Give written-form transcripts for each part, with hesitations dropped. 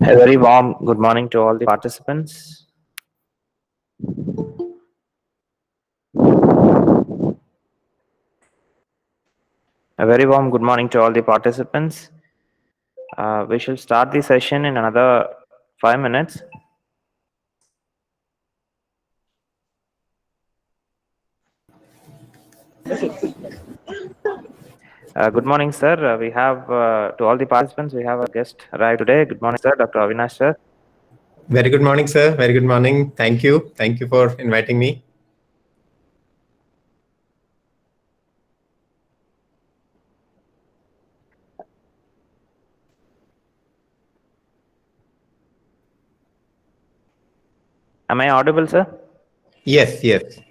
A very warm good morning to all the participants. A very warm good morning to all the participants. We shall start the session in another 5 minutes. Good morning, sir. We have to all the participants, we have a guest arrived today. Good morning, sir. Dr. Avinash, sir. Very good morning, sir. Very good morning. Thank you. Thank you for inviting me. Am I audible, sir? Yes, yes.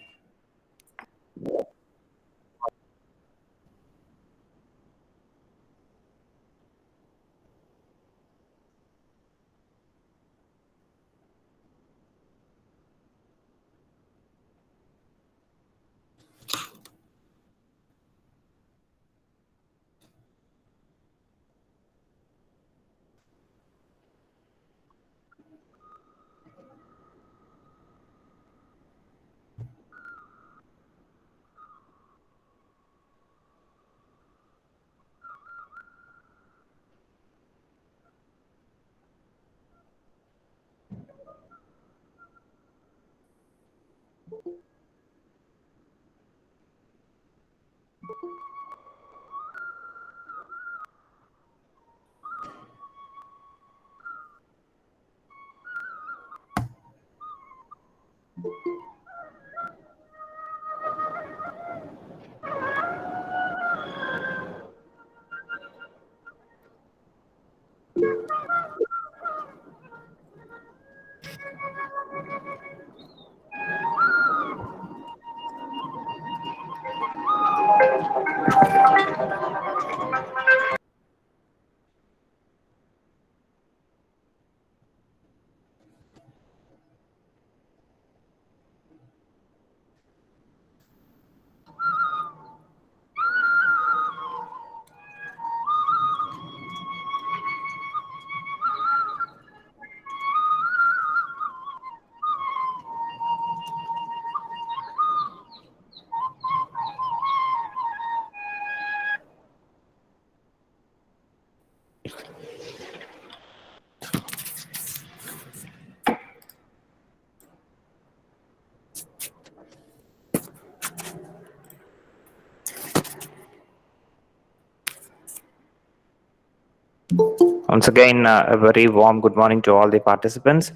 Once again, a very warm good morning to all the participants.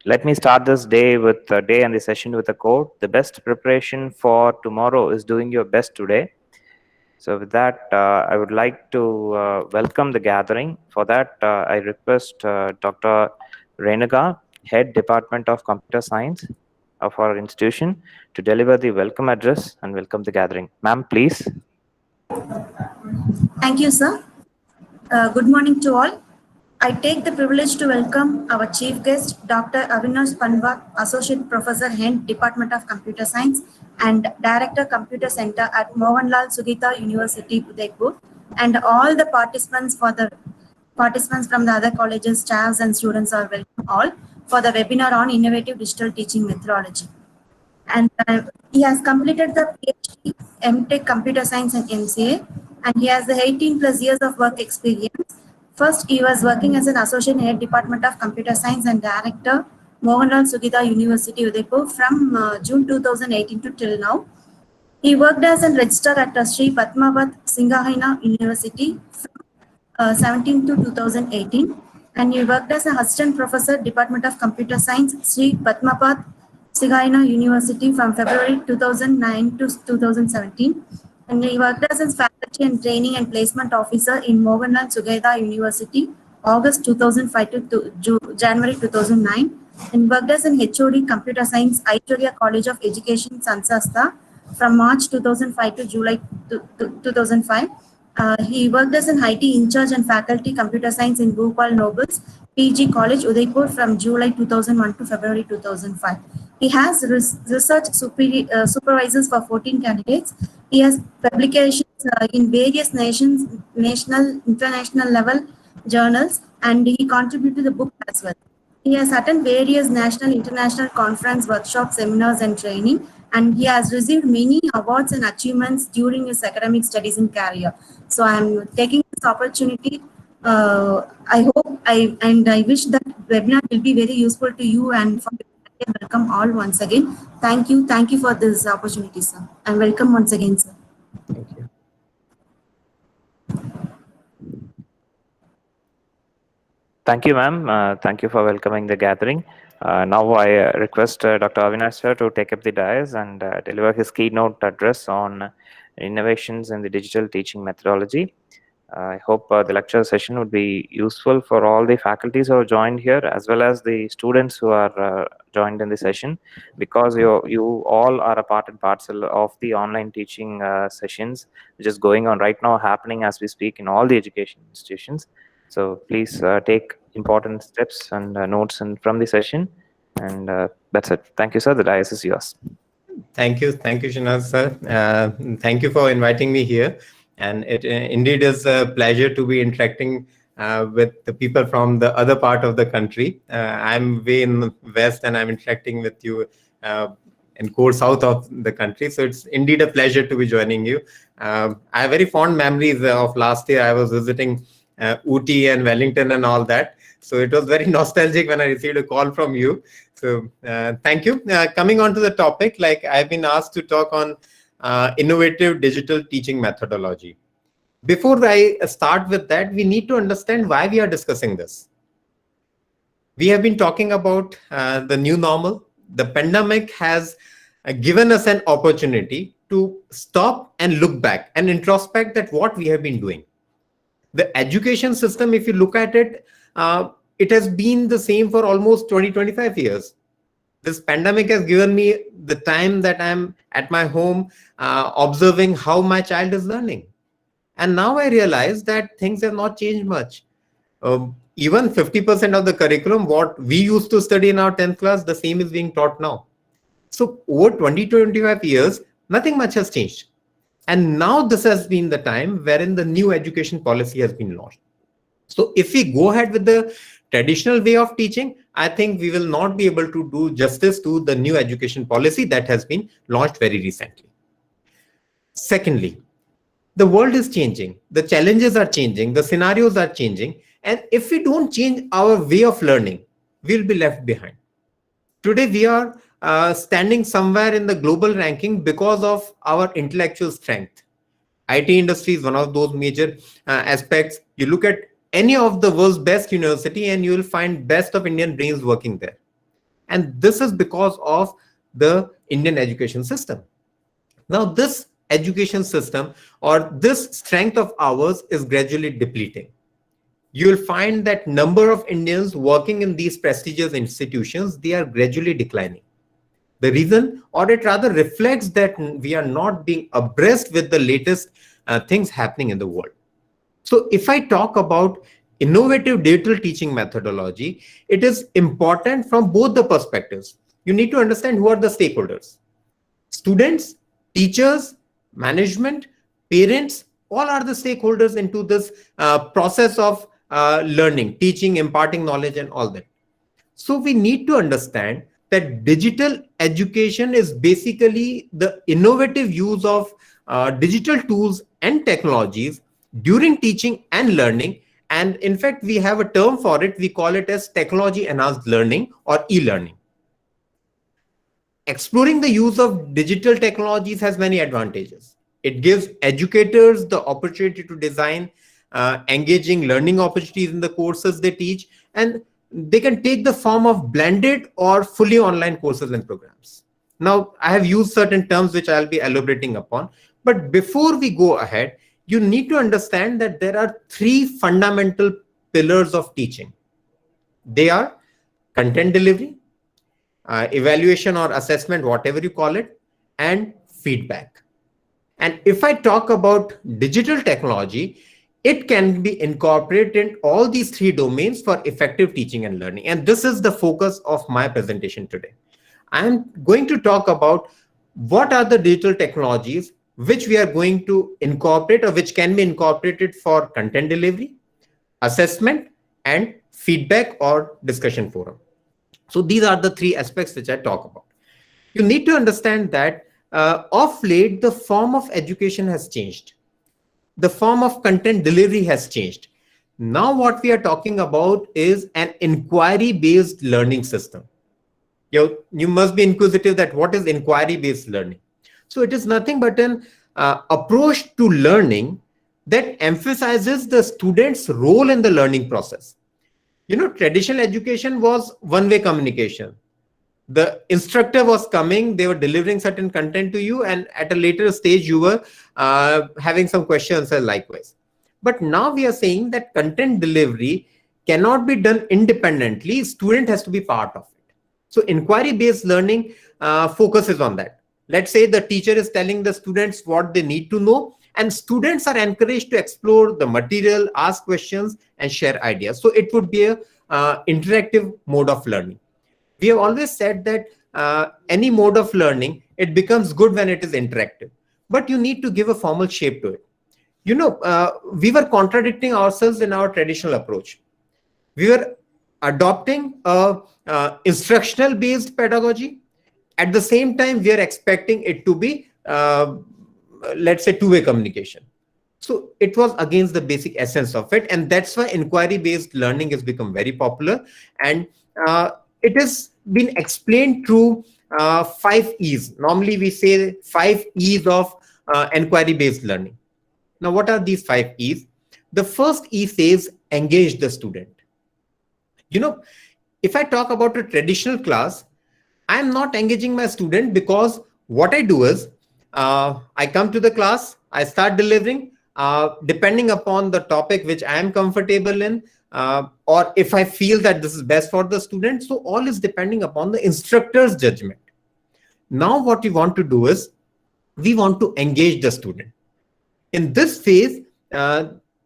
Let me start this day with the day and the session with a quote. The best preparation for tomorrow is doing your best today. So with that, I would like to welcome the gathering. For that, I request Dr. Renuga, Head Department of Computer Science of our institution, to deliver the welcome address and welcome the gathering. Ma'am, please. Thank you, sir. Good morning to all. I take the privilege to welcome our chief guest, Dr. Avinash Panwar, Associate Professor, Head Department of Computer Science and Director, Computer Center at Mohanlal Sugita University, Udaipur, and all the participants from the other colleges, staffs, and students are welcome all for the webinar on innovative digital teaching methodology. And he has completed the PhD, MTech Computer Science and MCA, and he has the 18 plus years of work experience. First, he was working as an associate head Department of Computer Science and director, Mohanlal Sugita University, Udaipur, from June 2018 to till now. He worked as a registrar at Sri Padmavat Singhahina University from 17 to 2018, and he worked as an assistant professor, Department of Computer Science, Sri Padmavat Singhahina University from February 2009 to 2017. And he worked as a faculty and training and placement officer in Mohanlal Sugita University, August 2005 to January 2009, and worked as an HOD Computer Science, Aishwarya College of Education, Sansasta, from March 2005 to July 2005. He worked as an IT in charge and faculty computer science in Bhopal Nobles PG College, Udaipur, from July 2001 to February 2005. He has research supervisors for 14 candidates. He has publications in various national, international level journals, and he contributed to the book as well. He has attended various national, international conference, workshops, seminars, and training, and he has received many awards and achievements during his academic studies and career. So I am taking this opportunity. I hope I wish that webinar will be very useful to you and for welcome all once again. Thank you for this opportunity, sir, and welcome once again, sir. Thank you. Thank you, ma'am. Thank you for welcoming the gathering. Now I request Dr. Avinash sir to take up the dais and deliver his keynote address on innovations in the digital teaching methodology. I hope the lecture session would be useful for all the faculties who are joined here, as well as the students who are joined in the session, because you all are a part and parcel of the online teaching sessions, which is going on right now, happening as we speak in all the education institutions. So please take important steps and notes from the session. And that's it. Thank you, sir. The dais is yours. Thank you, Shinaz sir. Thank you for inviting me here. And it indeed is a pleasure to be interacting with the people from the other part of the country. I'm way in the west and I'm interacting with you in core south of the country. So it's indeed a pleasure to be joining you. I have very fond memories of last year. I was visiting Ooty and Wellington and all that. So it was very nostalgic when I received a call from you. So thank you. Coming on to the topic, like I've been asked to talk on innovative digital teaching methodology. Before I start with that, we need to understand why we are discussing this. We have been talking about the new normal. The pandemic has given us an opportunity to stop and look back and introspect at what we have been doing. The education system, if you look at it, it has been the same for almost 20-25 years. This pandemic has given me the time that I'm at my home observing how my child is learning. And now I realize that things have not changed much. Even 50% of the curriculum, what we used to study in our 10th class, the same is being taught now. So over 20-25 years, nothing much has changed. And now this has been the time wherein the new education policy has been launched. So if we go ahead with the traditional way of teaching, I think we will not be able to do justice to the new education policy that has been launched very recently. Secondly, the world is changing, the challenges are changing, the scenarios are changing, and if we don't change our way of learning, we'll be left behind. Today, we are standing somewhere in the global ranking because of our intellectual strength. IT industry is one of those major aspects. You look at any of the world's best university and you will find best of Indian brains working there. And this is because of the Indian education system. Now, this education system or this strength of ours is gradually depleting. You will find that number of Indians working in these prestigious institutions, they are gradually declining. The reason, or it rather reflects that we are not being abreast with the latest things happening in the world. So if I talk about innovative digital teaching methodology, it is important from both the perspectives. You need to understand who are the stakeholders. Students, teachers, management, parents, all are the stakeholders into this process of learning, teaching, imparting knowledge and all that. So we need to understand that digital education is basically the innovative use of digital tools and technologies during teaching and learning. And in fact, we have a term for it. We call it as technology enhanced learning or e-learning. Exploring the use of digital technologies has many advantages. It gives educators the opportunity to design engaging learning opportunities in the courses they teach, and they can take the form of blended or fully online courses and programs. Now, I have used certain terms which I'll be elaborating upon, but before we go ahead, you need to understand that there are three fundamental pillars of teaching. They are content delivery, evaluation or assessment, whatever you call it, and feedback. And if I talk about digital technology, it can be incorporated in all these three domains for effective teaching and learning. And this is the focus of my presentation today. I'm going to talk about what are the digital technologies which we are going to incorporate or which can be incorporated for content delivery, assessment, and feedback or discussion forum. So these are the three aspects which I talk about. You need to understand that of late, the form of education has changed. The form of content delivery has changed. Now what we are talking about is an inquiry-based learning system. You must be inquisitive that what is inquiry-based learning? So it is nothing but an approach to learning that emphasizes the student's role in the learning process. Traditional education was one-way communication. The instructor was coming, they were delivering certain content to you, and at a later stage, you were having some questions and likewise. But now we are saying that content delivery cannot be done independently. Student has to be part of it. So inquiry-based learning focuses on that. Let's say the teacher is telling the students what they need to know, and students are encouraged to explore the material, ask questions, and share ideas. So it would be a interactive mode of learning. We have always said that any mode of learning, it becomes good when it is interactive, but you need to give a formal shape to it. We were contradicting ourselves in our traditional approach. We were adopting a instructional based pedagogy. At the same time, we are expecting it to be, let's say, two-way communication. So it was against the basic essence of it. And that's why inquiry-based learning has become very popular. And it has been explained through 5 E's. Normally, we say 5 E's of inquiry-based learning. Now, what are these 5 E's? The first E says engage the student. If I talk about a traditional class, I'm not engaging my student, because what I do is I come to the class, I start delivering, depending upon the topic which I am comfortable in, or if I feel that this is best for the student. So all is depending upon the instructor's judgment. Now what we want to do is we want to engage the student. In this phase,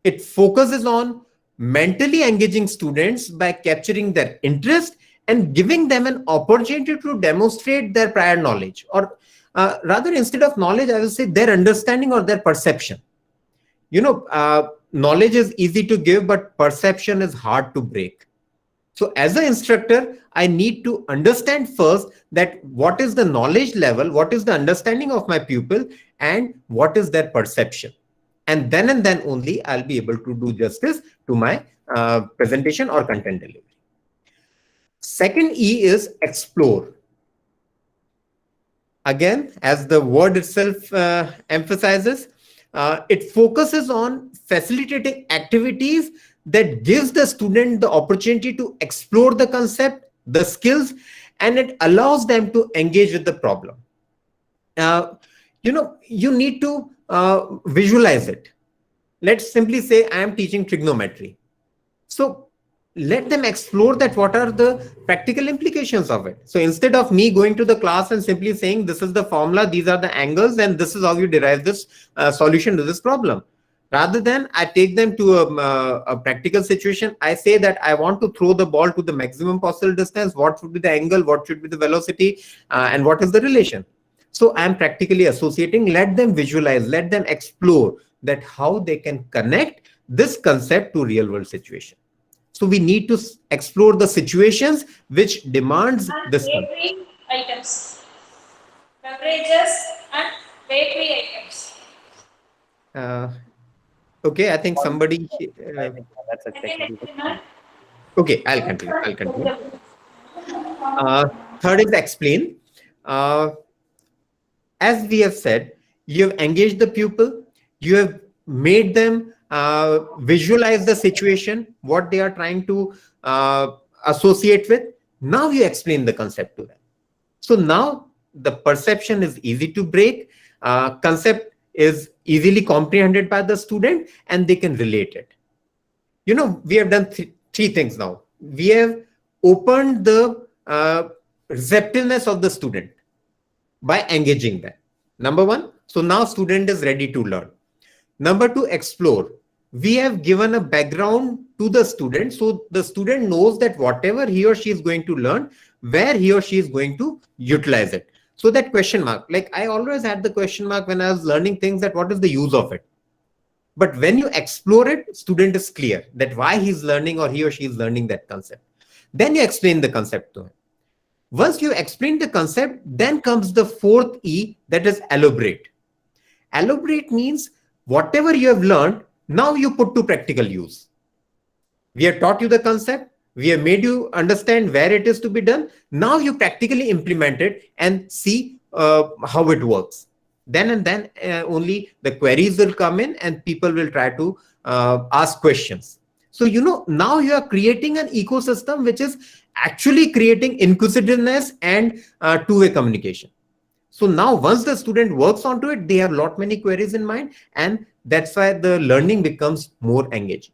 it focuses on mentally engaging students by capturing their interest and giving them an opportunity to demonstrate their prior knowledge, or rather, instead of knowledge, I will say their understanding or their perception. Knowledge is easy to give, but perception is hard to break. So as an instructor, I need to understand first that what is the knowledge level, what is the understanding of my pupil, and what is their perception. And then only I'll be able to do justice to my presentation or content delivery. Second E is explore. Again, as the word itself emphasizes, it focuses on facilitating activities that gives the student the opportunity to explore the concept, the skills, and it allows them to engage with the problem. You need to visualize it. Let's simply say I am teaching trigonometry. So let them explore that what are the practical implications of it. So instead of me going to the class and simply saying this is the formula, these are the angles, and this is how you derive this solution to this problem. Rather than I take them to a practical situation, I say that I want to throw the ball to the maximum possible distance. What should be the angle? What should be the velocity? And what is the relation? So I'm practically associating. Let them visualize. Let them explore that how they can connect this concept to real world situation. So we need to explore the situations which demands this. Bakery items, beverages, and bakery items. Okay, I think somebody. That's a technical. Okay, I'll continue. Third is explain. As we have said, you have engaged the pupil, you have made them visualize the situation, what they are trying to associate with. Now you explain the concept to them. So now the perception is easy to break, concept is easily comprehended by the student, and they can relate it. We have done three things now. We have opened the receptiveness of the student by engaging them. Number one, so now student is ready to learn. Number two, explore. We have given a background to the student, so the student knows that whatever he or she is going to learn, where he or she is going to utilize it. So that question mark, like I always had the question mark when I was learning things, that what is the use of it? But when you explore it, student is clear that why he's learning or he or she is learning that concept. Then you explain the concept to him. Once you explain the concept, then comes the fourth E, that is elaborate. Elaborate means whatever you have learned, now you put to practical use. We have taught you the concept. We have made you understand where it is to be done. Now you practically implement it and see how it works. Then and then only the queries will come in and people will try to ask questions. So, now you are creating an ecosystem which is actually creating inquisitiveness and two-way communication. So now once the student works onto it, they have many queries in mind, and that's why the learning becomes more engaging.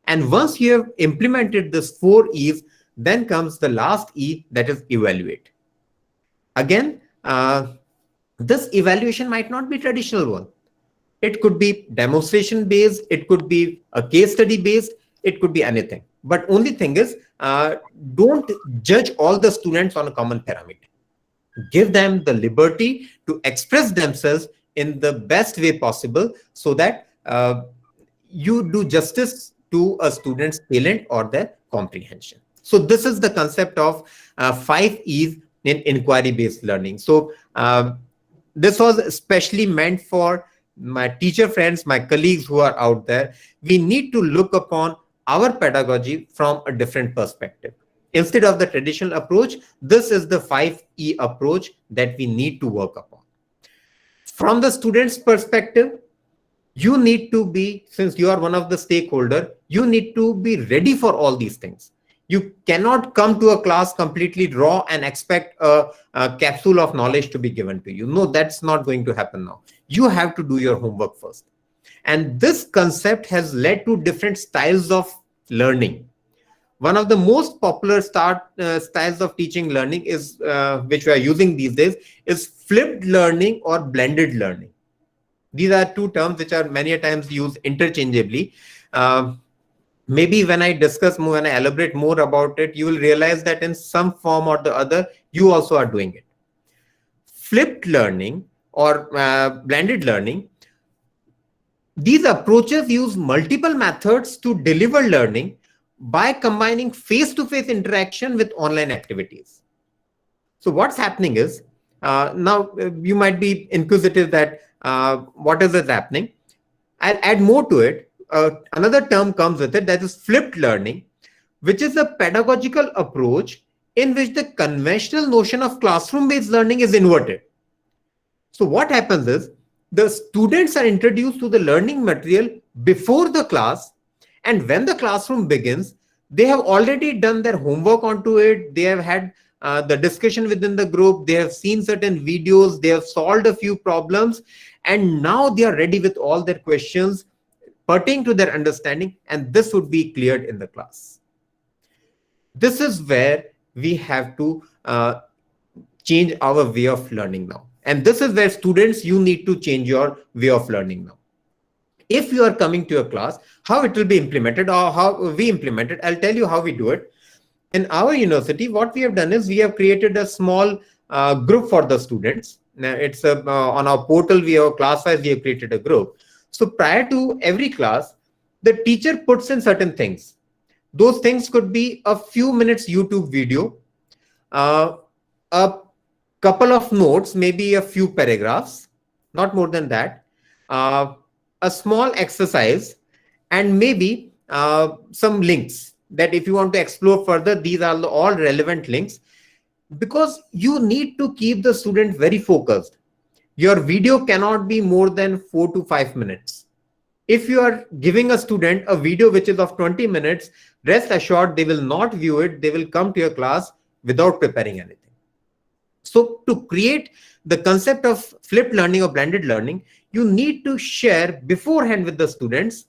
And once you have implemented this 4 E's, then comes the last E, that is evaluate. Again, this evaluation might not be traditional one. It could be demonstration based, it could be a case study based, it could be anything. But only thing is, don't judge all the students on a common parameter. Give them the liberty to express themselves in the best way possible so that you do justice to a student's talent or their comprehension. So this is the concept of 5 E's in inquiry-based learning. So this was especially meant for my teacher friends, my colleagues who are out there. We need to look upon our pedagogy from a different perspective. Instead of the traditional approach, this is the 5E approach that we need to work upon. From the student's perspective, you need to be, since you are one of the stakeholder, you need to be ready for all these things. You cannot come to a class completely raw and expect a capsule of knowledge to be given to you. No, that's not going to happen now. You have to do your homework first. And this concept has led to different styles of learning. One of the most popular styles of teaching learning is, which we are using these days, is flipped learning or blended learning. These are two terms which are many times used interchangeably. Maybe when I discuss more, when I elaborate more about it, you will realize that in some form or the other, you also are doing it. Flipped learning or blended learning, these approaches use multiple methods to deliver learning by combining face-to-face interaction with online activities. So what's happening is, now you might be inquisitive that what is happening. I'll add more to it. Another term comes with it, that is flipped learning, which is a pedagogical approach in which the conventional notion of classroom-based learning is inverted. So what happens is, the students are introduced to the learning material before the class, and when the classroom begins, they have already done their homework onto it. They have had the discussion within the group. They have seen certain videos. They have solved a few problems. And now they are ready with all their questions pertaining to their understanding. And this would be cleared in the class. This is where we have to change our way of learning now. And this is where students, you need to change your way of learning now. If you are coming to a class, how it will be implemented or how we implement it, I'll tell you how we do it. In our university, what we have done is we have created a small group for the students. Now it's on our portal, we have class-wise, we have created a group. So prior to every class, the teacher puts in certain things. Those things could be a few minutes YouTube video, a couple of notes, maybe a few paragraphs, not more than that, a small exercise, and maybe some links that if you want to explore further, these are all relevant links, because you need to keep the student very focused. Your video cannot be more than 4 to 5 minutes. If you are giving a student a video which is of 20 minutes, rest assured they will not view it. They will come to your class without preparing anything. So to create the concept of flipped learning or blended learning, you need to share beforehand with the students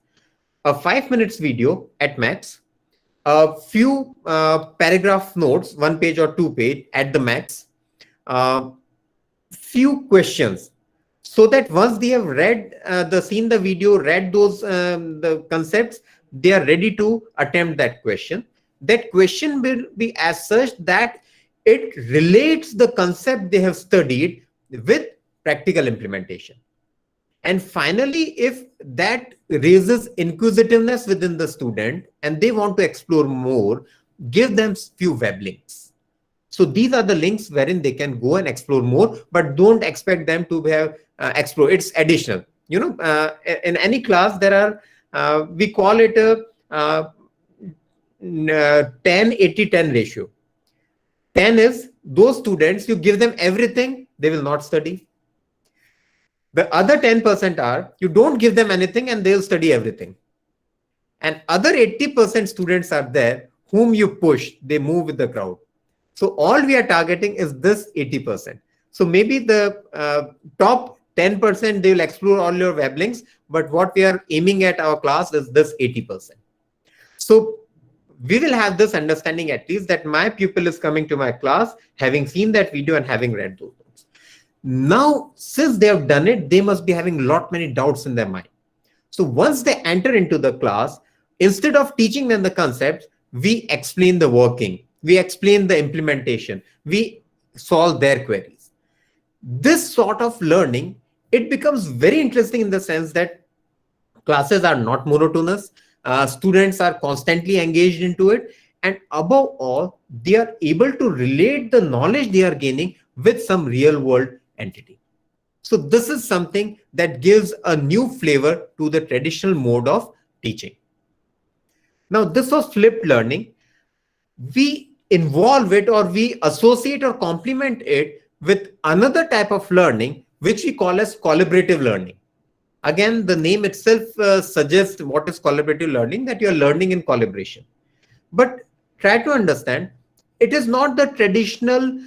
a 5 minutes video at max, a few paragraph notes, 1 page or 2 page at the max, few questions, so that once they have read seen the video, read those the concepts, they are ready to attempt that question. That question will be as such that it relates the concept they have studied with practical implementation. And finally, if that raises inquisitiveness within the student and they want to explore more, give them few web links. So these are the links wherein they can go and explore more, but don't expect them to have explore. It's additional. In any class, there are, we call it a 10-80-10 ratio. 10 is those students, you give them everything, they will not study. The other 10% are, you don't give them anything and they'll study everything. And other 80% students are there whom you push, they move with the crowd. So all we are targeting is this 80%. So maybe the top 10%, they will explore all your web links, but what we are aiming at our class is this 80%. So we will have this understanding at least that my pupil is coming to my class, having seen that video and having read those books. Now, since they have done it, they must be having many doubts in their mind. So once they enter into the class, instead of teaching them the concepts, we explain the working, we explain the implementation, we solve their queries. This sort of learning, it becomes very interesting in the sense that classes are not monotonous, students are constantly engaged into it, and above all, they are able to relate the knowledge they are gaining with some real world entity. So this is something that gives a new flavor to the traditional mode of teaching. Now, this was flipped learning. We involve it, or we associate or complement it with another type of learning, which we call as collaborative learning. Again, the name itself suggests what is collaborative learning, that you are learning in collaboration. But try to understand, it is not the traditional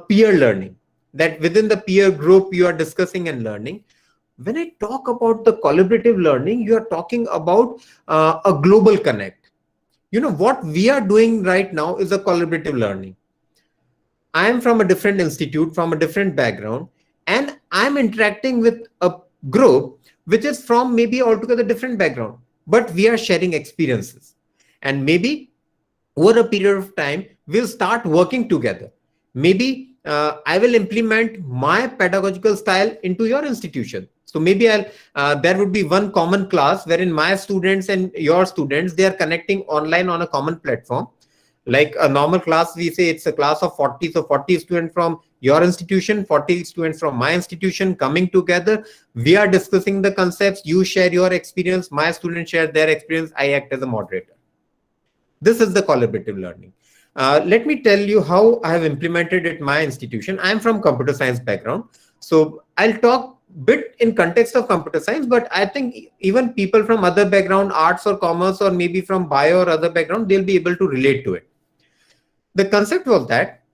peer learning, that within the peer group you are discussing and learning. When I talk about the collaborative learning, you are talking about a global connect. What we are doing right now is a collaborative learning. I am from a different institute, from a different background, and I'm interacting with a group which is from maybe altogether different background, but we are sharing experiences. And maybe over a period of time, we'll start working together. Maybe I will implement my pedagogical style into your institution. So maybe there would be one common class wherein my students and your students, they are connecting online on a common platform. Like a normal class, we say it's a class of 40. So 40 students from your institution, 40 students from my institution coming together. We are discussing the concepts. You share your experience. My students share their experience. I act as a moderator. This is the collaborative learning. Let me tell you how I have implemented it in my institution. I'm from computer science background. So I'll talk a bit in context of computer science, but I think even people from other background, arts or commerce, or maybe from bio or other background, they'll be able to relate to it. The concept was that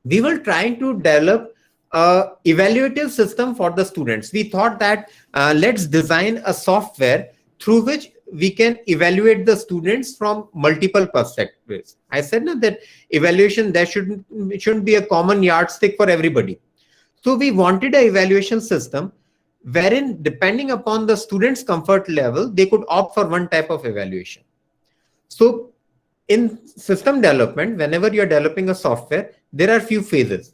we were trying to develop an evaluative system for the students. We thought that let's design a software through which we can evaluate the students from multiple perspectives. I said that evaluation, there shouldn't be a common yardstick for everybody. So we wanted an evaluation system wherein, depending upon the student's comfort level, they could opt for one type of evaluation. So in system development, whenever you're developing a software, there are few phases.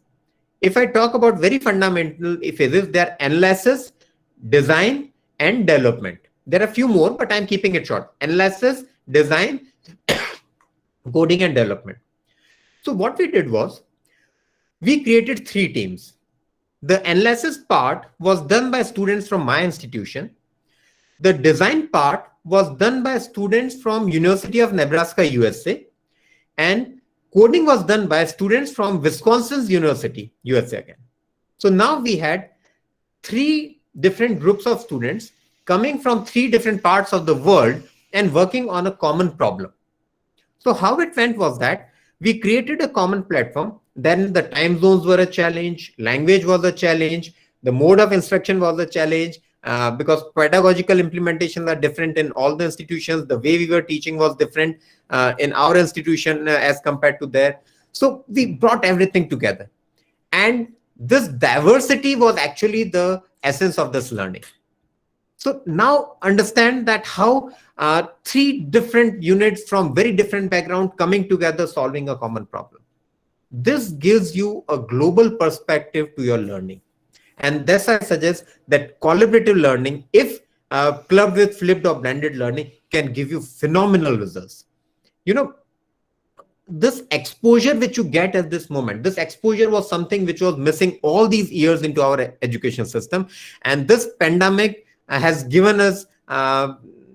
If I talk about very fundamental phases, there are analysis, design, and development. There are a few more, but I'm keeping it short. Analysis, design, coding, and development. So what we did was, we created 3 teams. The analysis part was done by students from my institution. The design part was done by students from University of Nebraska, USA. And coding was done by students from Wisconsin's University, USA again. So now we had 3 different groups of students coming from 3 different parts of the world and working on a common problem. So how it went was that we created a common platform. Then the time zones were a challenge, language was a challenge, the mode of instruction was a challenge, because pedagogical implementations are different in all the institutions. The way we were teaching was different in our institution as compared to there. So we brought everything together. And this diversity was actually the essence of this learning. So now understand that how 3 different units from very different background coming together, solving a common problem. This gives you a global perspective to your learning. And thus I suggest that collaborative learning, if clubbed with flipped or blended learning, can give you phenomenal results. This exposure which you get at this moment, this exposure was something which was missing all these years into our education system. And this pandemic has given us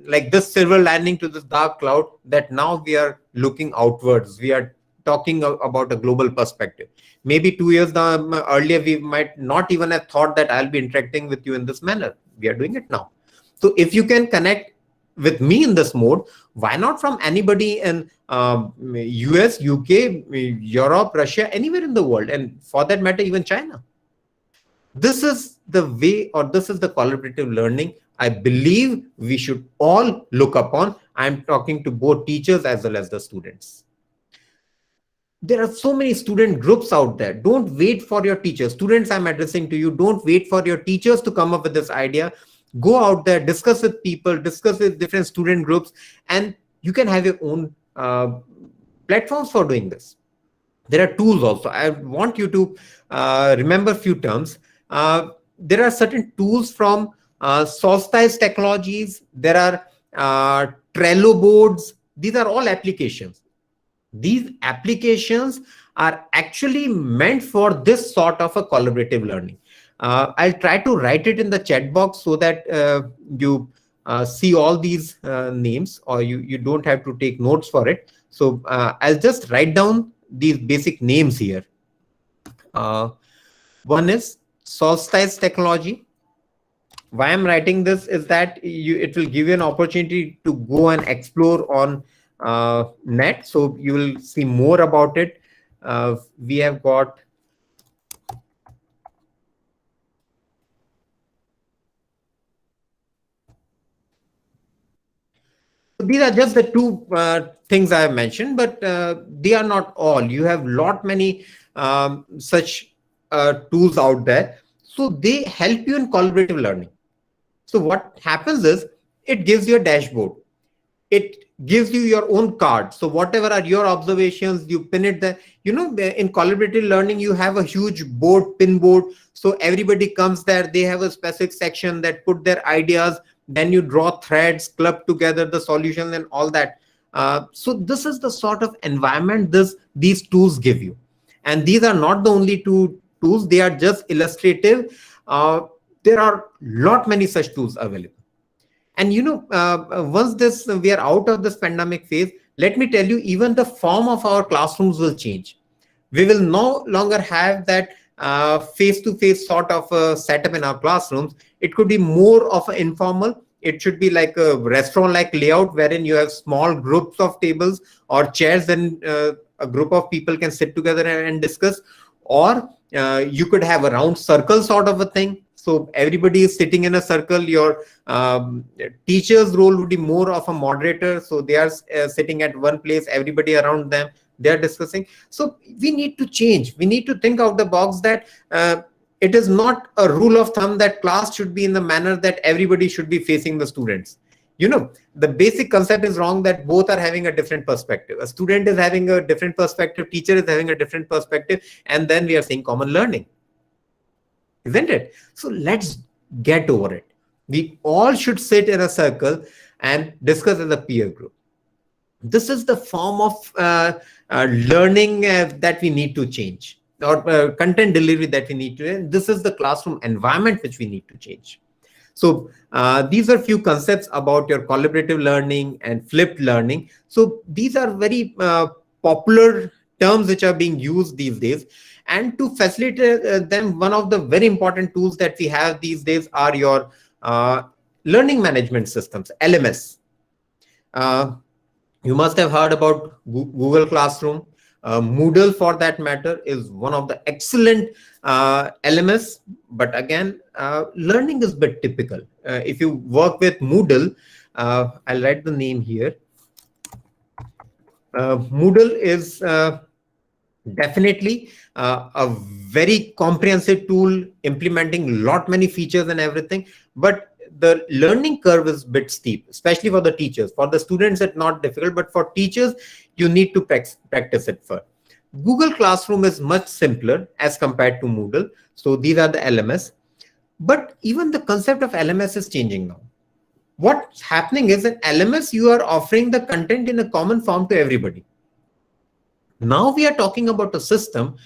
like this silver lining to this dark cloud, that now we are looking outwards. We are talking about a global perspective. Maybe 2 years earlier, we might not even have thought that I'll be interacting with you in this manner. We are doing it now. So if you can connect with me in this mode, why not from anybody in US, UK, Europe, Russia, anywhere in the world, and for that matter, even China. This is the way, or this is the collaborative learning I believe we should all look upon. I'm talking to both teachers as well as the students. There are so many student groups out there. Don't wait for your teachers. Students, I'm addressing to you. Don't wait for your teachers to come up with this idea. Go out there, discuss with people, discuss with different student groups, and you can have your own platforms for doing this. There are tools also. I want you to remember a few terms. There are certain tools from Solstice Technologies. There are Trello boards. These are all applications. These applications are actually meant for this sort of a collaborative learning. I'll try to write it in the chat box so that you see all these names, or you don't have to take notes for it. So I'll just write down these basic names here. One is Solstice Technology. Why I'm writing this is that it will give you an opportunity to go and explore on net. So you will see more about it. We have got these are just the two things I have mentioned, but they are not all. You have many such tools out there. So they help you in collaborative learning. So what happens is, it gives you a dashboard. It gives you your own card. So whatever are your observations, you pin it there. In collaborative learning, you have a huge board, pin board. So everybody comes there. They have a specific section that put their ideas. Then you draw threads, club together the solutions and all that. So this is the sort of environment these tools give you. And these are not the only two tools. They are just illustrative. There are many such tools available. And once we are out of this pandemic phase, let me tell you, even the form of our classrooms will change. We will no longer have that face-to-face sort of setup in our classrooms. It could be more of an informal. It should be like a restaurant-like layout, wherein you have small groups of tables or chairs, and a group of people can sit together and discuss. Or you could have a round circle sort of a thing. So everybody is sitting in a circle. Your teacher's role would be more of a moderator. So they are sitting at one place, everybody around them, they are discussing. So we need to change. We need to think out the box that it is not a rule of thumb that class should be in the manner that everybody should be facing the students. The basic concept is wrong, that both are having a different perspective. A student is having a different perspective, teacher is having a different perspective, and then we are saying common learning. Isn't it? So let's get over it. We all should sit in a circle and discuss as a peer group. This is the form of learning that we need to change, or content delivery that we need to, and this is the classroom environment which we need to change. So these are few concepts about your collaborative learning and flipped learning. So these are very popular terms which are being used these days. And to facilitate them, one of the very important tools that we have these days are your learning management systems, LMS. You must have heard about Google Classroom. Moodle, for that matter, is one of the excellent LMS. But again, learning is a bit typical. If you work with Moodle, I'll write the name here. Moodle is definitely a very comprehensive tool, implementing many features and everything. But the learning curve is a bit steep, especially for the teachers. For the students, it's not difficult, but for teachers, you need to practice it first. Google Classroom is much simpler as compared to Moodle. So these are the LMS. But even the concept of LMS is changing now. What's happening is in LMS, you are offering the content in a common form to everybody. Now we are talking about a system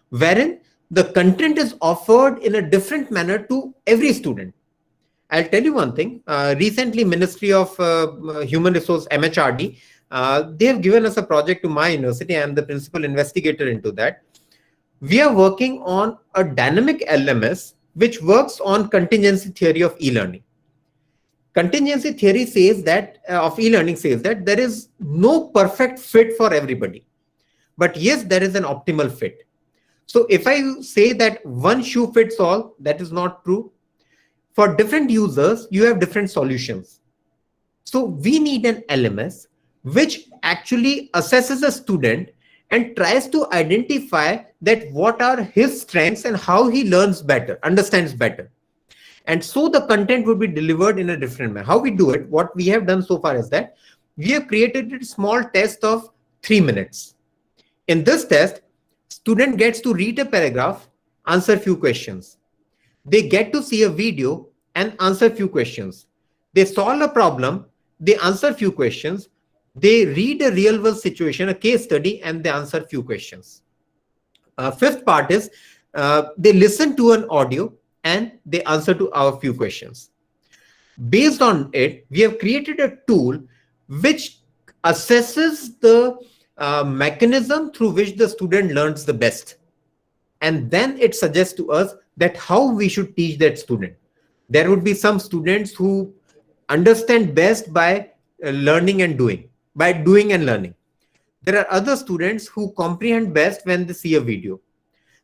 wherein the content is offered in a different manner to every student. I'll tell you one thing. Recently, Ministry of Human Resource, MHRD, they have given us a project to my university. I am the principal investigator into that. We are working on a dynamic LMS which works on contingency theory of e-learning. Contingency theory says that of e-learning says that there is no perfect fit for everybody, but yes, there is an optimal fit. So if I say that one shoe fits all, that is not true. For different users, you have different solutions. So we need an LMS which actually assesses a student and tries to identify that what are his strengths and how he learns better, understands better. And so the content would be delivered in a different manner. How we do it, what we have done so far is that we have created a small test of 3 minutes. In this test, student gets to read a paragraph, answer few questions. They get to see a video and answer few questions. They solve a problem, they answer few questions. They read a real world situation, a case study, and they answer few questions. Fifth part is they listen to an audio and they answer to our few questions. Based on it, we have created a tool which assesses the mechanism through which the student learns the best. And then it suggests to us that how we should teach that student. There would be some students who understand best by learning and doing, by doing and learning. There are other students who comprehend best when they see a video.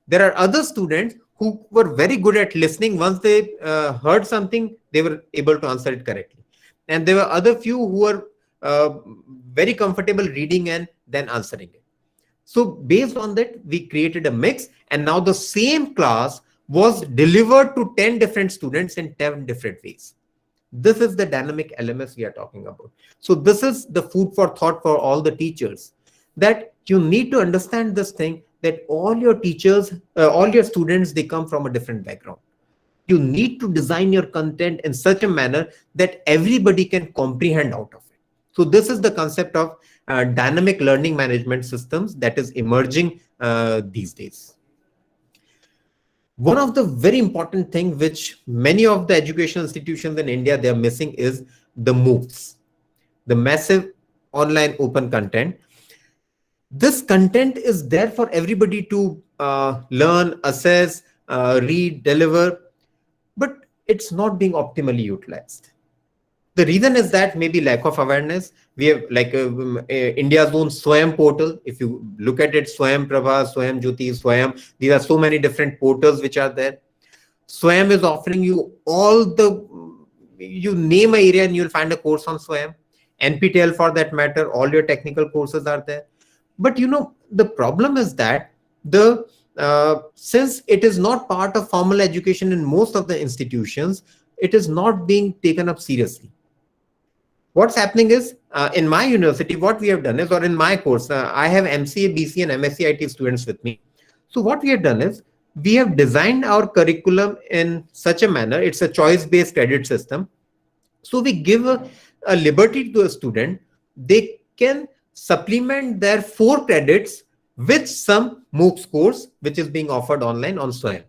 There are other students who were very good at listening. Once they heard something, they were able to answer it correctly. And there were other few who were very comfortable reading and then answering it. So based on that, we created a mix, and now the same class was delivered to 10 different students in 10 different ways. This is the dynamic LMS we are talking about. So this is the food for thought for all the teachers, that you need to understand this thing, that all your teachers, all your students, they come from a different background. You need to design your content in such a manner that everybody can comprehend out of it. So this is the concept of dynamic learning management systems that is emerging these days. One of the very important things which many of the educational institutions in India, they are missing is the MOOCs, the massive online open content. This content is there for everybody to learn, assess, read, deliver, but it's not being optimally utilized. The reason is that maybe lack of awareness. We have like India's own Swayam portal. If you look at it, Swayam Prabha, Swayam Jyoti, Swayam, these are so many different portals which are there. Swayam is offering you all the, you name an area and you'll find a course on Swayam. NPTEL for that matter, all your technical courses are there. But you know, the problem is that the since it is not part of formal education in most of the institutions, it is not being taken up seriously. What's happening is in my university, what we have done is, or in my course, I have MCA, BC and MSc IT students with me. So what we have done is we have designed our curriculum in such a manner, it's a choice-based credit system. So we give a liberty to a student. They can supplement their 4 credits with some MOOCs course, which is being offered online on Swayam.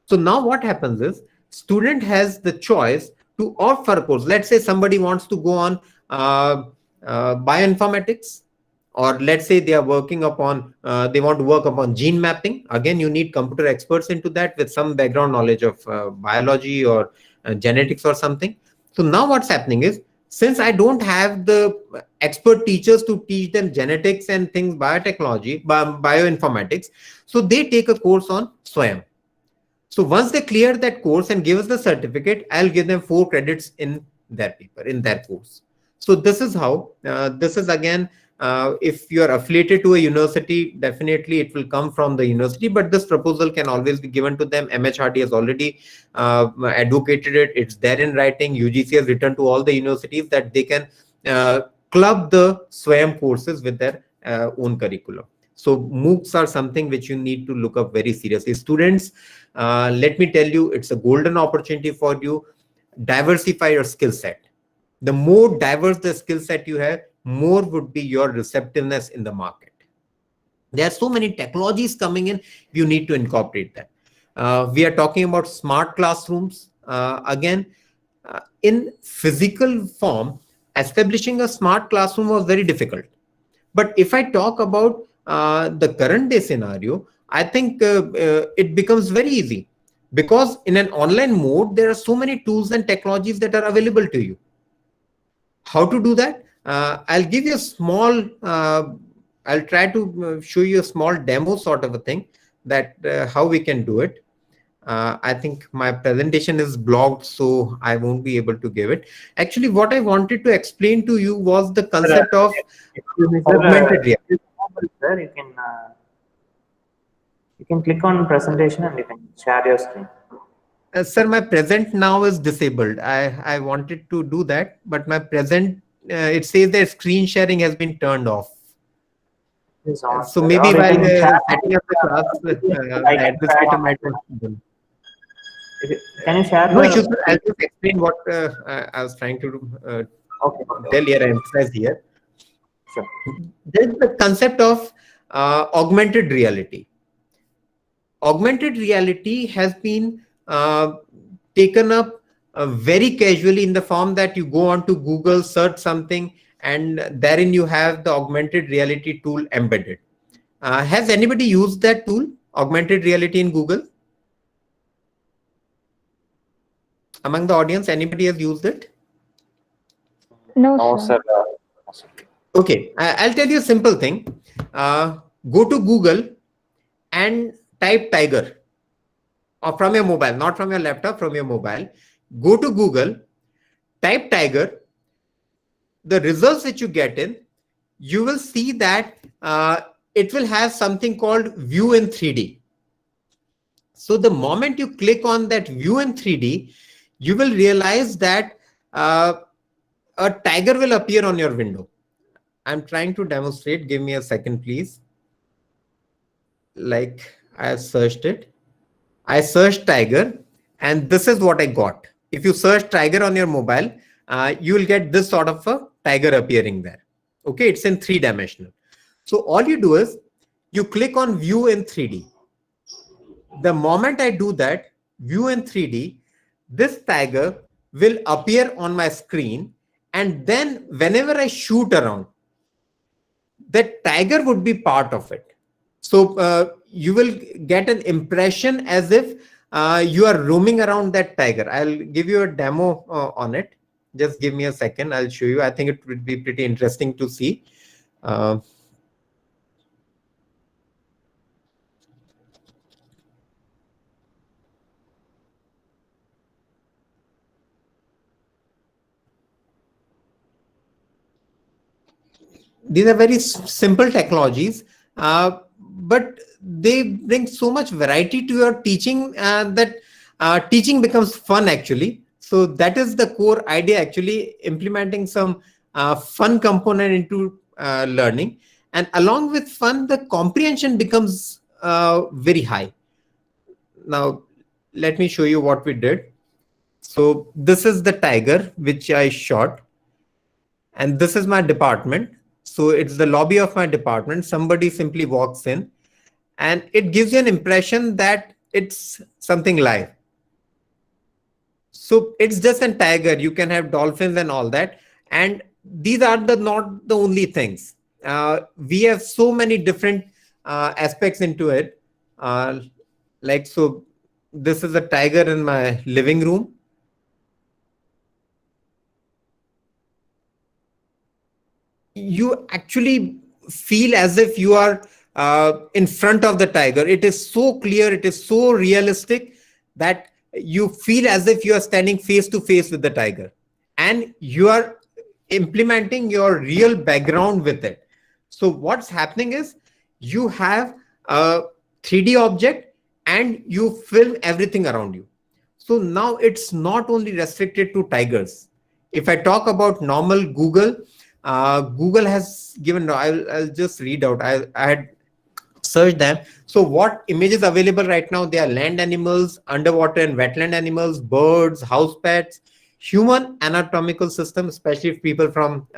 So now what happens is, student has the choice to opt for a course. Let's say somebody wants to go on bioinformatics, or let's say they are working upon, they want to work upon gene mapping. Again, you need computer experts into that with some background knowledge of biology or genetics or something. So now what's happening is, since I don't have the expert teachers to teach them genetics and things, biotechnology, bioinformatics, so they take a course on Swayam. So once they clear that course and give us the certificate, I'll give them 4 credits in their paper, in their course. So this is how, this is again, if you're affiliated to a university, definitely it will come from the university, but this proposal can always be given to them. MHRD has already advocated it. It's there in writing. UGC has written to all the universities that they can club the Swayam courses with their own curriculum. So MOOCs are something which you need to look up very seriously. Students, let me tell you, it's a golden opportunity for you. Diversify your skill set. The more diverse the skill set you have, more would be your receptiveness in the market. There are so many technologies coming in, you need to incorporate that. We are talking about smart classrooms. Again, in physical form, establishing a smart classroom was very difficult. But if I talk about the current day scenario, I think it becomes very easy, because in an online mode, there are so many tools and technologies that are available to you. How to do that? I'll give you a small, I'll try to show you a small demo sort of a thing, that how we can do it. I think my presentation is blocked, so I won't be able to give it. Actually, what I wanted to explain to you was the concept of augmented reality. Sir, you can click on presentation and you can share your screen. Sir, my present now is disabled. I wanted to do that, but my present, it says that screen sharing has been turned off. It's on, So sir. maybe Or you while can share- setting up the class, administrator might have done. Can you share? No your- issues. I'll just explain what I was trying to Okay. tell here, emphasize here. Sure. There's the concept of augmented reality. Augmented reality has been taken up very casually, in the form that you go on to Google, search something, and therein you have the augmented reality tool embedded. Has anybody used that tool, augmented reality, in Google? Among the audience, anybody has used it? No, No, sir. sir. Okay, I'll tell you a simple thing. Go to Google and type tiger, or from your mobile, not from your laptop, from your mobile. Go to Google, type tiger. The results that you get in, you will see that it will have something called view in 3D. So the moment you click on that view in 3D, you will realize that a tiger will appear on your window. I'm trying to demonstrate. Give me a second, please. Like, I have searched it. I searched tiger, and this is what I got. If you search tiger on your mobile, you will get this sort of a tiger appearing there. Okay, it's in 3-dimensional. So all you do is you click on view in 3D. The moment I do that, view in 3D, this tiger will appear on my screen, and then whenever I shoot around, that tiger would be part of it. So you will get an impression as if you are roaming around that tiger. I'll give you a demo on it. Just give me a second. I'll show you. I think it would be pretty interesting to see. These are very simple technologies, but they bring so much variety to your teaching that teaching becomes fun, actually. So that is the core idea, actually, implementing some fun component into learning. And along with fun, the comprehension becomes very high. Now, let me show you what we did. So this is the tiger which I shot. And this is my department. So it's the lobby of my department. Somebody simply walks in, and it gives you an impression that it's something live. So it's just a tiger. You can have dolphins and all that. And these are not the only things. We have so many different aspects into it. Like, so this is a tiger in my living room. You actually feel as if you are in front of the tiger. It is so clear, it is so realistic that you feel as if you are standing face to face with the tiger, and you are implementing your real background with it. So what's happening is you have a 3D object and you film everything around you. So now it's not only restricted to tigers. If I talk about normal Google, Google has given, I'll just read out. I had search them. So what images available right now? They are land animals, underwater and wetland animals, birds, house pets, human anatomical system, especially if people from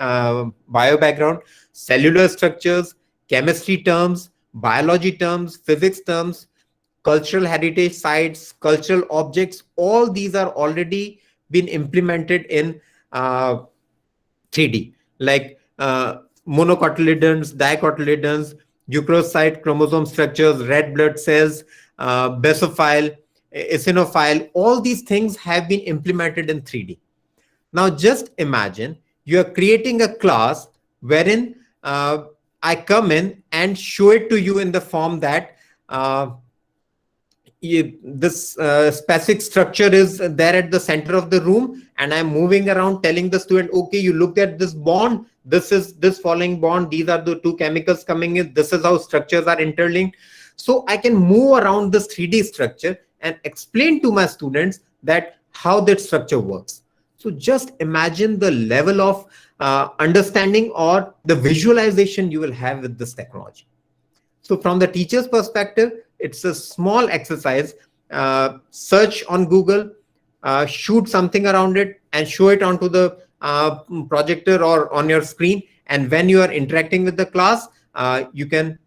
bio background, cellular structures, chemistry terms, biology terms, physics terms, cultural heritage sites, cultural objects. All these are already been implemented in 3D, like monocotyledons, dicotyledons, eukaryote chromosome structures, red blood cells, basophile, eosinophile. All these things have been implemented in 3D. Now, just imagine you are creating a class wherein I come in and show it to you in the form that this specific structure is there at the center of the room, and I'm moving around telling the student, okay, you looked at this bond, this is this following bond, these are the two chemicals coming in, this is how structures are interlinked. So I can move around this 3D structure and explain to my students that how that structure works. So just imagine the level of understanding or the visualization you will have with this technology. So from the teacher's perspective, it's a small exercise. Search on Google, shoot something around it and show it onto the projector or on your screen. And when you are interacting with the class, you can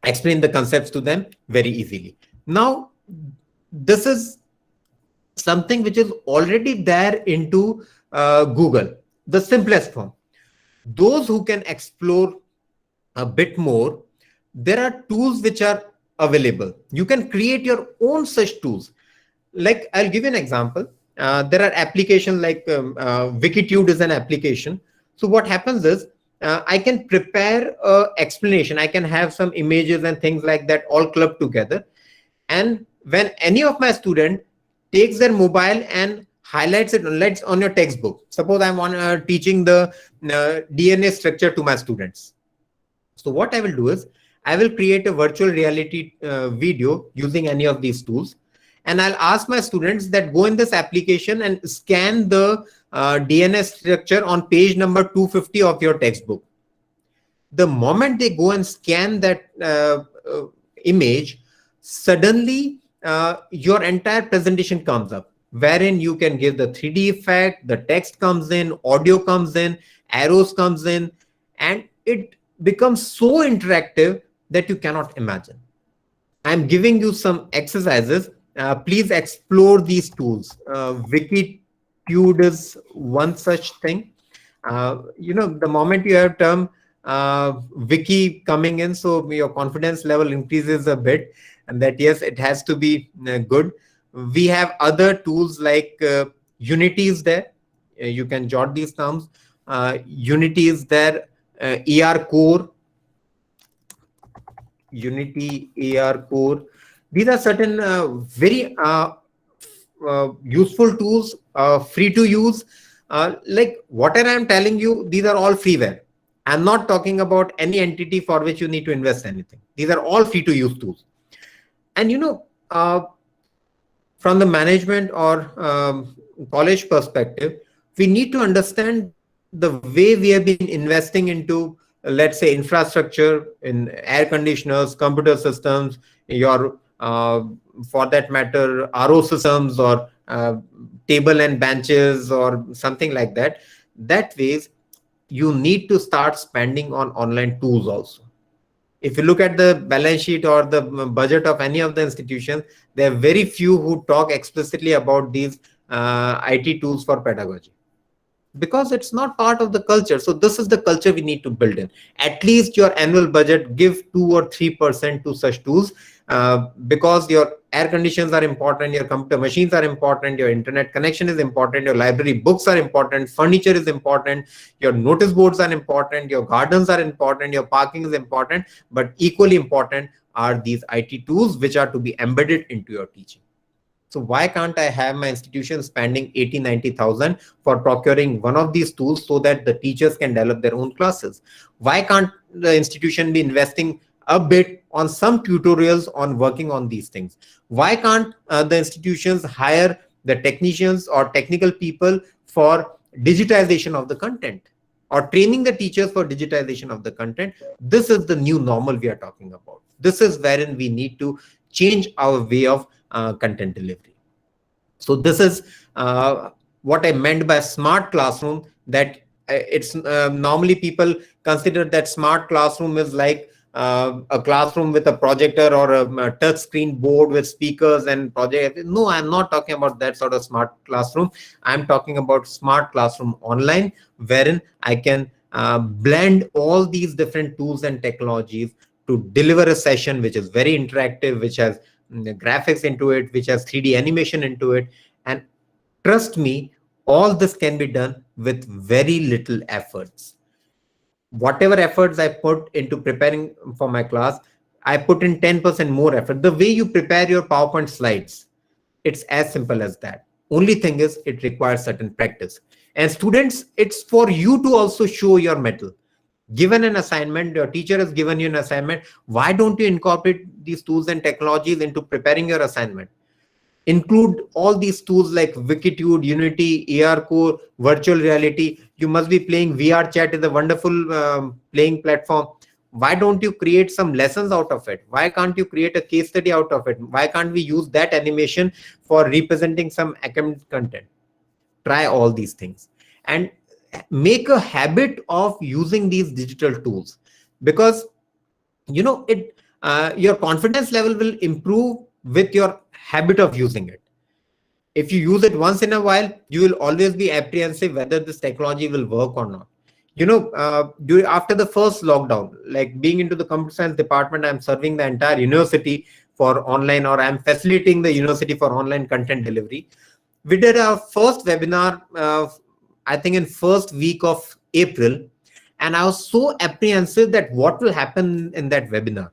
explain the concepts to them very easily. Now, this is something which is already there into Google, the simplest form. Those who can explore a bit more, there are tools which are available. You can create your own such tools. Like, I'll give you an example. There are applications like Wikitude is an application. So what happens is I can prepare an explanation. I can have some images and things like that all clubbed together. And when any of my student takes their mobile and highlights it on your textbook, suppose I'm teaching the DNA structure to my students. So what I will do is I will create a virtual reality video using any of these tools. And I'll ask my students that go in this application and scan the DNA structure on page number 250 of your textbook. The moment they go and scan that image, suddenly your entire presentation comes up, wherein you can give the 3D effect, the text comes in, audio comes in, arrows comes in, and it becomes so interactive that you cannot imagine. I'm giving you some exercises. Please explore these tools. Wikitude is one such thing. The moment you have term wiki coming in, so your confidence level increases a bit, and that yes, it has to be good. We have other tools like Unity is there. You can jot these terms. Unity is there. ER Core. Unity, AR Core. These are certain very useful tools, free to use. Like whatever I'm telling you, these are all freeware. I'm not talking about any entity for which you need to invest anything. These are all free to use tools. And from the management or college perspective, we need to understand the way we have been investing into, let's say, infrastructure in air conditioners, computer systems, your for that matter RO systems or table and benches or something like that. That ways you need to start spending on online tools also. If you look at the balance sheet or the budget of any of the institutions, there are very few who talk explicitly about these IT tools for pedagogy, because it's not part of the culture. So this is the culture we need to build in. At least your annual budget, give 2 or 3% to such tools, because your air conditions are important, your computer machines are important, your internet connection is important, your library books are important, furniture is important, your notice boards are important, your gardens are important, your parking is important, but equally important are these IT tools which are to be embedded into your teaching. So why can't I have my institution spending 80,000-90,000 for procuring one of these tools so that the teachers can develop their own classes? Why can't the institution be investing a bit on some tutorials on working on these things? Why can't the institutions hire the technicians or technical people for digitization of the content? or training the teachers for digitization of the content. This is the new normal we are talking about. This is wherein we need to change our way of content delivery. So this is what I meant by smart classroom, that it's normally people consider that smart classroom is like a classroom with a projector or a touch screen board with speakers and project. No, I'm not talking about that sort of smart classroom. I'm talking about smart classroom online, wherein I can blend all these different tools and technologies to deliver a session which is very interactive, which has graphics into it, which has 3D animation into it. And trust me, all this can be done with very little efforts. Whatever efforts I put into preparing for my class, I put in 10% more effort. The way you prepare your PowerPoint slides, it's as simple as that. Only thing is it requires certain practice. And students, it's for you to also show your mettle. Given an assignment, your teacher has given you an assignment, why don't you incorporate these tools and technologies into preparing your assignment? Include all these tools like Wikitude, Unity, AR Core, virtual reality. You must be playing VR Chat is a wonderful playing platform. Why don't you create some lessons out of it? Why can't you create a case study out of it? Why can't we use that animation for representing some academic content? Try all these things and make a habit of using these digital tools, because you know it. Your confidence level will improve with your habit of using it. If you use it once in a while, you will always be apprehensive whether this technology will work or not. You know, after the first lockdown, like being into the computer science department, I'm serving the entire university for online, or I'm facilitating the university for online content delivery. We did our first webinar, I think in first week of April, and I was so apprehensive that what will happen in that webinar,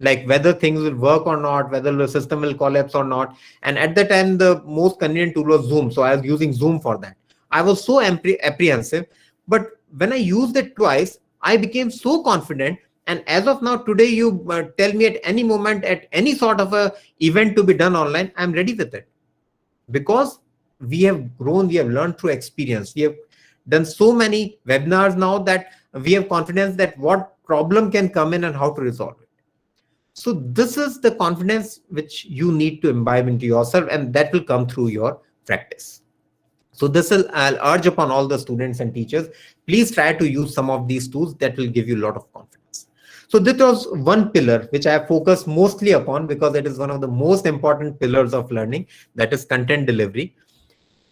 like whether things will work or not, whether the system will collapse or not. And at the time, the most convenient tool was Zoom. So I was using Zoom for that. I was so apprehensive. But when I used it twice, I became so confident. And as of now, today, you tell me at any moment, at any sort of a event to be done online, I'm ready with it. Because we have grown, we have learned through experience. We have done so many webinars now that we have confidence that what problem can come in and how to resolve it. So this is the confidence which you need to imbibe into yourself, and that will come through your practice. So this is, I'll urge upon all the students and teachers, please try to use some of these tools that will give you a lot of confidence. So this was one pillar which I have focused mostly upon because it is one of the most important pillars of learning, that is content delivery.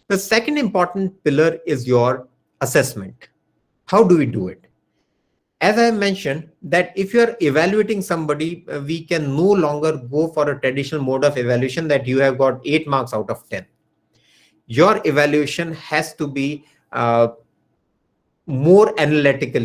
The second important pillar is your assessment. How do we do it? As I mentioned, that if you're evaluating somebody, we can no longer go for a traditional mode of evaluation that you have got 8 marks out of 10. Your evaluation has to be more analytical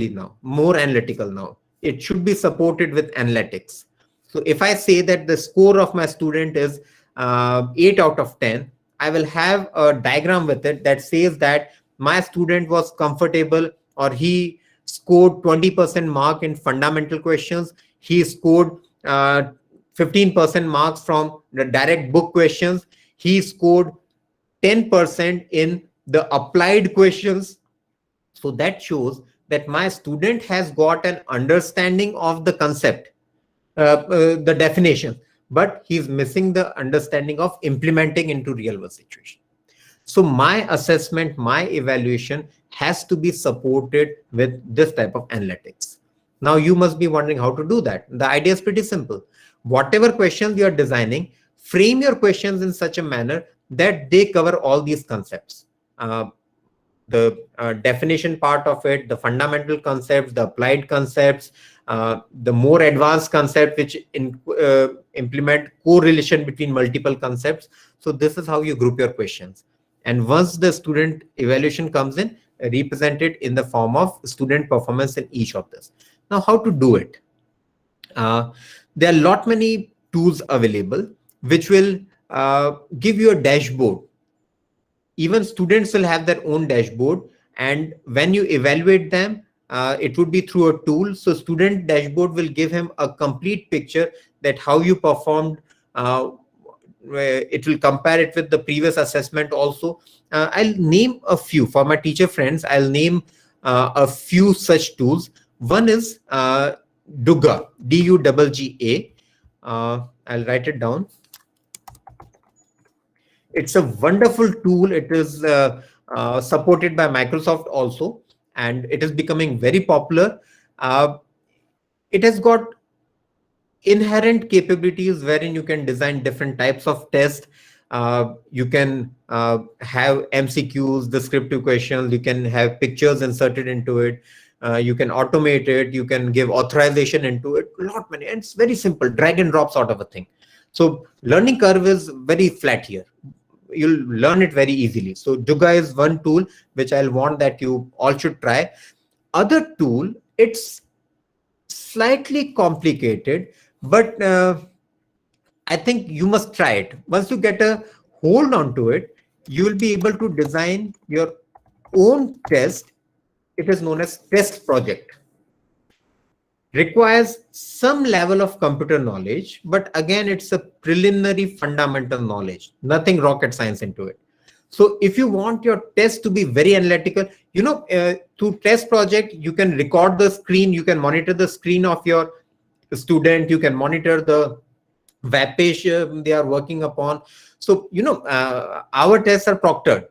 now. It should be supported with analytics. So if I say that the score of my student is 8 out of 10, I will have a diagram with it that says that my student was comfortable, or he scored 20% mark in fundamental questions. He scored 15% marks from the direct book questions. He scored 10% in the applied questions. So that shows that my student has got an understanding of the concept, the definition, but he's missing the understanding of implementing into real world situation. So my assessment, my evaluation has to be supported with this type of analytics. Now you must be wondering how to do that. The idea is pretty simple. Whatever questions you are designing, frame your questions in such a manner that they cover all these concepts. The definition part of it, the fundamental concepts, the applied concepts, the more advanced concept which implement correlation between multiple concepts. So this is how you group your questions. And once the student evaluation comes in, represented in the form of student performance in each of this. Now, how to do it? There are many tools available which will give you a dashboard. Even students will have their own dashboard, and when you evaluate them, it would be through a tool. So student dashboard will give him a complete picture that how you performed. It will compare it with the previous assessment also. I'll name a few for my teacher friends. I'll name a few such tools. One is Dugga, D-U-G-G-A. I'll write it down. It's a wonderful tool. It is supported by Microsoft also, and it is becoming very popular. It has got inherent capabilities wherein you can design different types of tests. You can have MCQs, descriptive questions. You can have pictures inserted into it. You can automate it. You can give authorization into it. Lot many, and it's very simple, drag and drop sort of a thing. So learning curve is very flat here. You'll learn it very easily. So Dugga is one tool which I'll want that you all should try. Other tool, it's slightly complicated, but I think you must try it. Once you get a hold onto it, you will be able to design your own test. It is known as test project. Requires some level of computer knowledge, but again, it's a preliminary fundamental knowledge, nothing rocket science into it. So if you want your test to be very analytical, through test project, you can record the screen, you can monitor the screen of your student, you can monitor the web page they are working upon. So, our tests are proctored.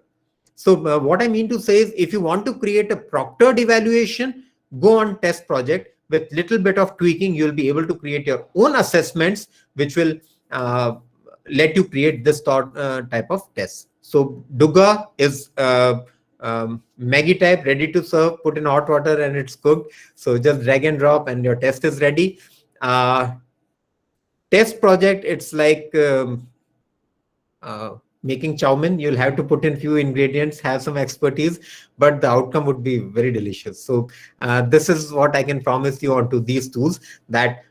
So what I mean to say is, if you want to create a proctored evaluation, go on test project. With little bit of tweaking, you'll be able to create your own assessments, which will let you create this type of test. So Dugga is Maggie type, ready to serve, put in hot water and it's cooked. So just drag and drop and your test is ready. Test project, it's like making chow mein. You'll have to put in few ingredients, have some expertise, but the outcome would be very delicious. So this is what I can promise you onto these tools, that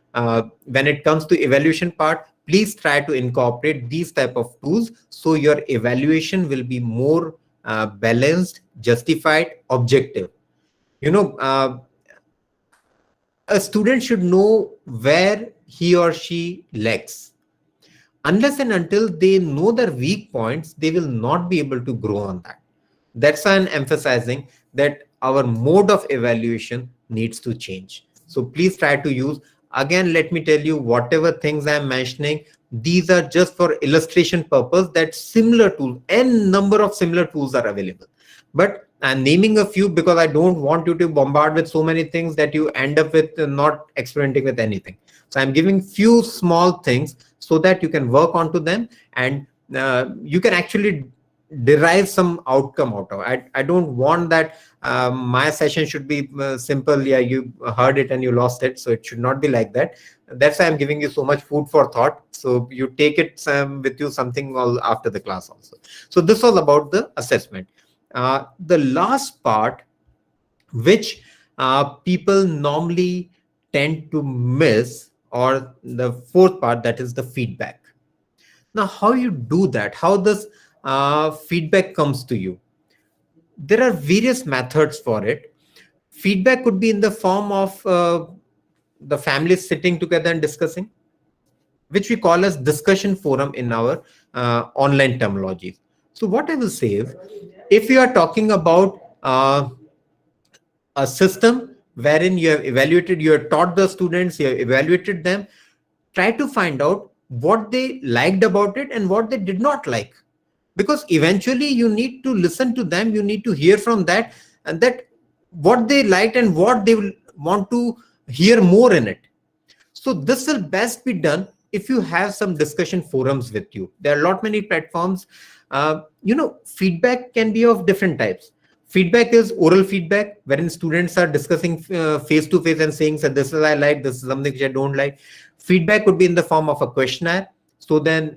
when it comes to evaluation part, please try to incorporate these type of tools so your evaluation will be more balanced, justified, objective. A student should know where he or she lacks. Unless and until they know their weak points, they will not be able to grow on that. That's why I'm emphasizing that our mode of evaluation needs to change. So please try to use, again, let me tell you, whatever things I'm mentioning, these are just for illustration purpose, that similar tools, n number of similar tools are available. But I'm naming a few because I don't want you to bombard with so many things that you end up with not experimenting with anything. So I'm giving few small things so that you can work onto them, and you can actually derive some outcome out of it. I don't want that my session should be simple. Yeah, you heard it and you lost it. So it should not be like that. That's why I'm giving you so much food for thought. So you take it with you something after the class also. So this was about the assessment. The last part, which people normally tend to miss, or the fourth part, that is the feedback. Now, how you do that? How this feedback comes to you? There are various methods for it. Feedback could be in the form of the family sitting together and discussing, which we call as discussion forum in our online terminology. So what I will say is, if you are talking about a system wherein you have evaluated, you have taught the students, you have evaluated them, try to find out what they liked about it and what they did not like. Because eventually you need to listen to them, you need to hear from that, and that what they liked and what they will want to hear more in it. So this will best be done if you have some discussion forums with you. There are many platforms. Feedback can be of different types. Feedback is oral feedback, wherein students are discussing face to face and saying that this is I like, this is something which I don't like. Feedback could be in the form of a questionnaire. So then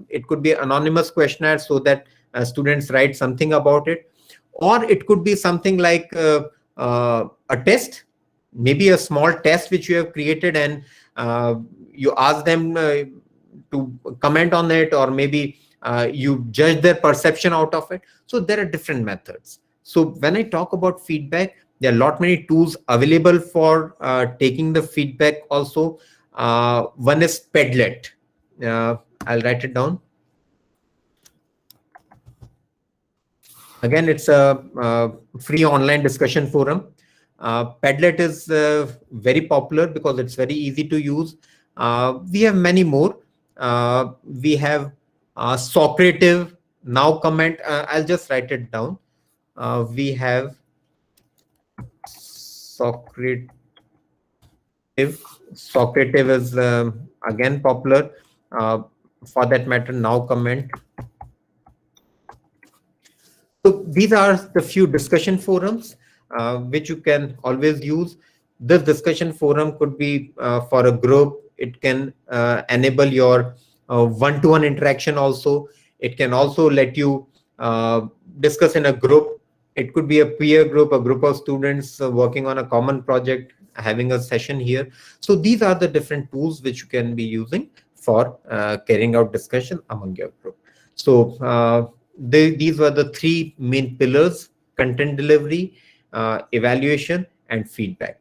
it could be anonymous questionnaire, so that students write something about it. Or it could be something like a test, maybe a small test which you have created, and you ask them to comment on it, or maybe you judge their perception out of it. So there are different methods. So when I talk about feedback, there are many tools available for taking the feedback also. One is Padlet. I'll write it down. Again, it's a free online discussion forum. Padlet is very popular because it's very easy to use. We have many more. We have Socrative, Now Comment. I'll just write it down. We have Socrative. Socrative is again popular. For that matter, Now Comment. So these are the few discussion forums which you can always use. This discussion forum could be for a group. It can enable your one-to-one interaction also. It can also let you discuss in a group. It could be a peer group, a group of students working on a common project, having a session here. So these are the different tools which you can be using for carrying out discussion among your group. So these were the three main pillars: content delivery, evaluation, and feedback.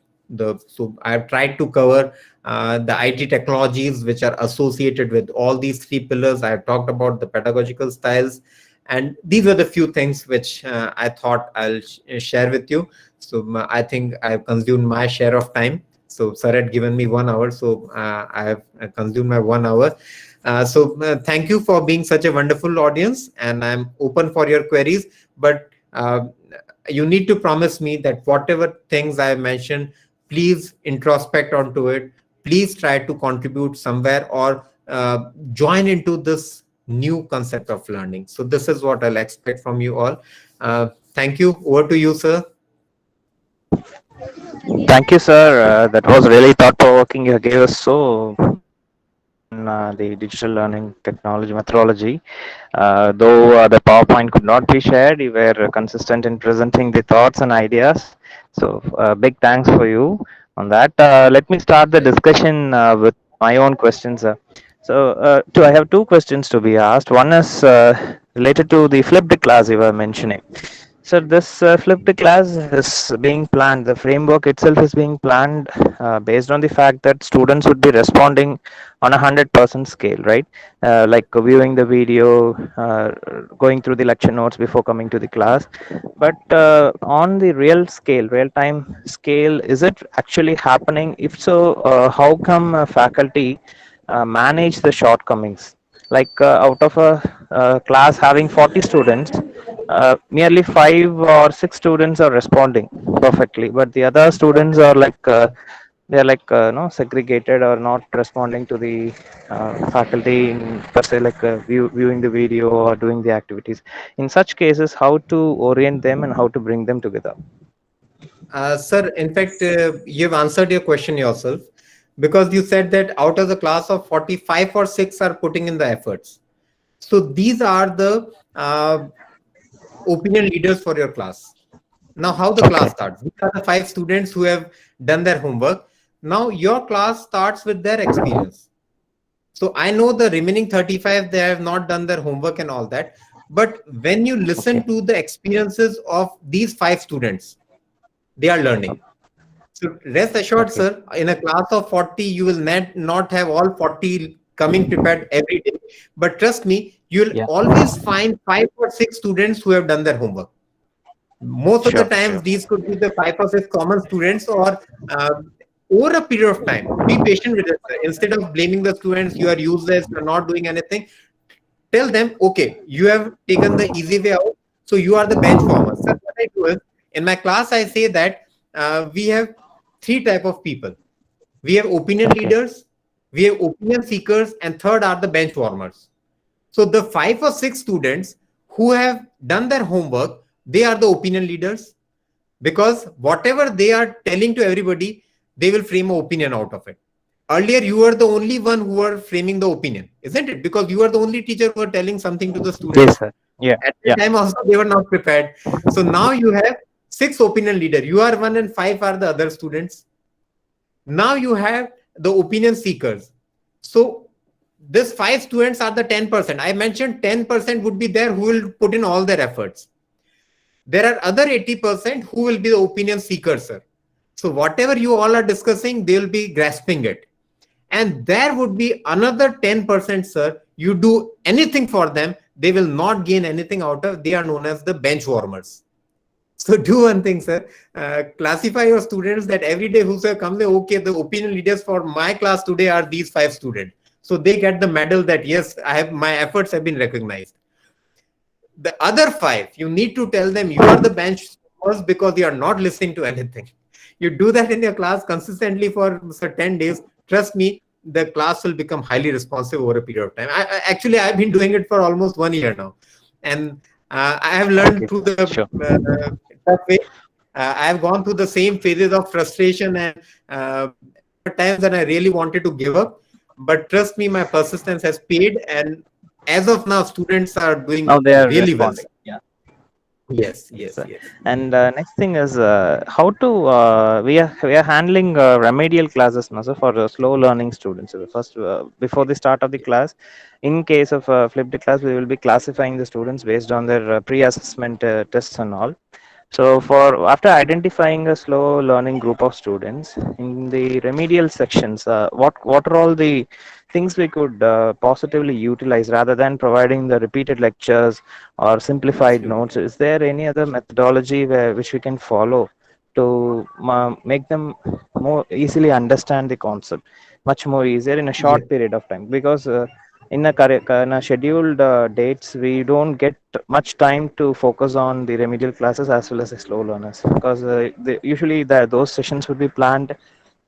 So I've tried to cover the IT technologies which are associated with all these three pillars. I've talked about the pedagogical styles, and these are the few things which I thought I'll share with you. So I think I've consumed my share of time. So sir had given me 1 hour, so I have consumed my 1 hour. Thank you for being such a wonderful audience, and I'm open for your queries. But you need to promise me that whatever things I mentioned, please introspect onto it. Please try to contribute somewhere or join into this new concept of learning. So this is what I'll expect from you all. Thank you. Over to you, sir. Thank you, sir. That was really thought-provoking. You gave us so the digital learning technology methodology. Though the PowerPoint could not be shared, you were consistent in presenting the thoughts and ideas. So big thanks for you on that. Let me start the discussion with my own questions. I have two questions to be asked. One is related to the flipped class you were mentioning. So this flipped class is being planned. The framework itself is being planned based on the fact that students would be responding on 100% scale, right? Like viewing the video, going through the lecture notes before coming to the class. But on the real scale, real-time scale, is it actually happening? If so, how come faculty manage the shortcomings? Like out of a class having 40 students, nearly 5 or 6 students are responding perfectly, but the other students are like they're like no segregated or not responding to the faculty in, per se, like viewing the video or doing the activities. In such cases, how to orient them and how to bring them together? Sir, in fact, you've answered your question yourself, because you said that out of the class of 45 or 6 are putting in the efforts. So these are the opinion leaders for your class. Now, how the class starts? These are the 5 students who have done their homework. Now, your class starts with their experience. So I know the remaining 35, they have not done their homework and all that. But when you listen to the experiences of these 5 students, they are learning. So rest assured, sir, in a class of 40, you will not have all 40 coming prepared every day. But trust me, you'll always find 5 or 6 students who have done their homework. Most of the times, these could be the 5 or 6 common students, or over a period of time. Be patient with it. Instead of blaming the students, you are useless, you're not doing anything. Tell them, okay, you have taken the easy way out, so you are the bench warmers. So what I do is, in my class, I say that we have 3 types of people. We have opinion leaders, we have opinion seekers, and third are the bench warmers. So the 5 or 6 students who have done their homework, they are the opinion leaders, because whatever they are telling to everybody, they will frame an opinion out of it. Earlier, you were the only one who were framing the opinion, isn't it? Because you are the only teacher who are telling something to the students. Yes, sir. Yeah. At the time also, they were not prepared. So now you have 6 opinion leaders. You are one and 5 are the other students. Now you have the opinion seekers. So this 5 students are the 10%. I mentioned 10% would be there who will put in all their efforts. There are other 80% who will be the opinion seekers, sir. So whatever you all are discussing, they will be grasping it. And there would be another 10%, sir. You do anything for them, they will not gain anything out of. They are known as the bench warmers. So do one thing, sir. Classify your students that every day whosoever comes, okay, the opinion leaders for my class today are these 5 students. So they get the medal that yes, my efforts have been recognized. The other 5, you need to tell them you are the bench warmers because you are not listening to anything. You do that in your class consistently for 10 days. Trust me, the class will become highly responsive over a period of time. Actually, I've been doing it for almost 1 year now. And I have learned through the tough way. I have gone through the same phases of frustration and times that I really wanted to give up. But trust me, my persistence has paid. And as of now, students are doing really well. Yeah. Yes. And next thing is how to we are handling remedial classes now, so for slow learning students. So first, before the start of the class, in case of flipped class, we will be classifying the students based on their pre-assessment tests and all. So for after identifying a slow learning group of students in the remedial sections, what are all the things we could positively utilize rather than providing the repeated lectures or simplified notes? Is there any other methodology which we can follow to make them more easily understand the concept much more easier in a short period of time? Because in a scheduled dates, we don't get much time to focus on the remedial classes as well as the slow learners, because usually those sessions would be planned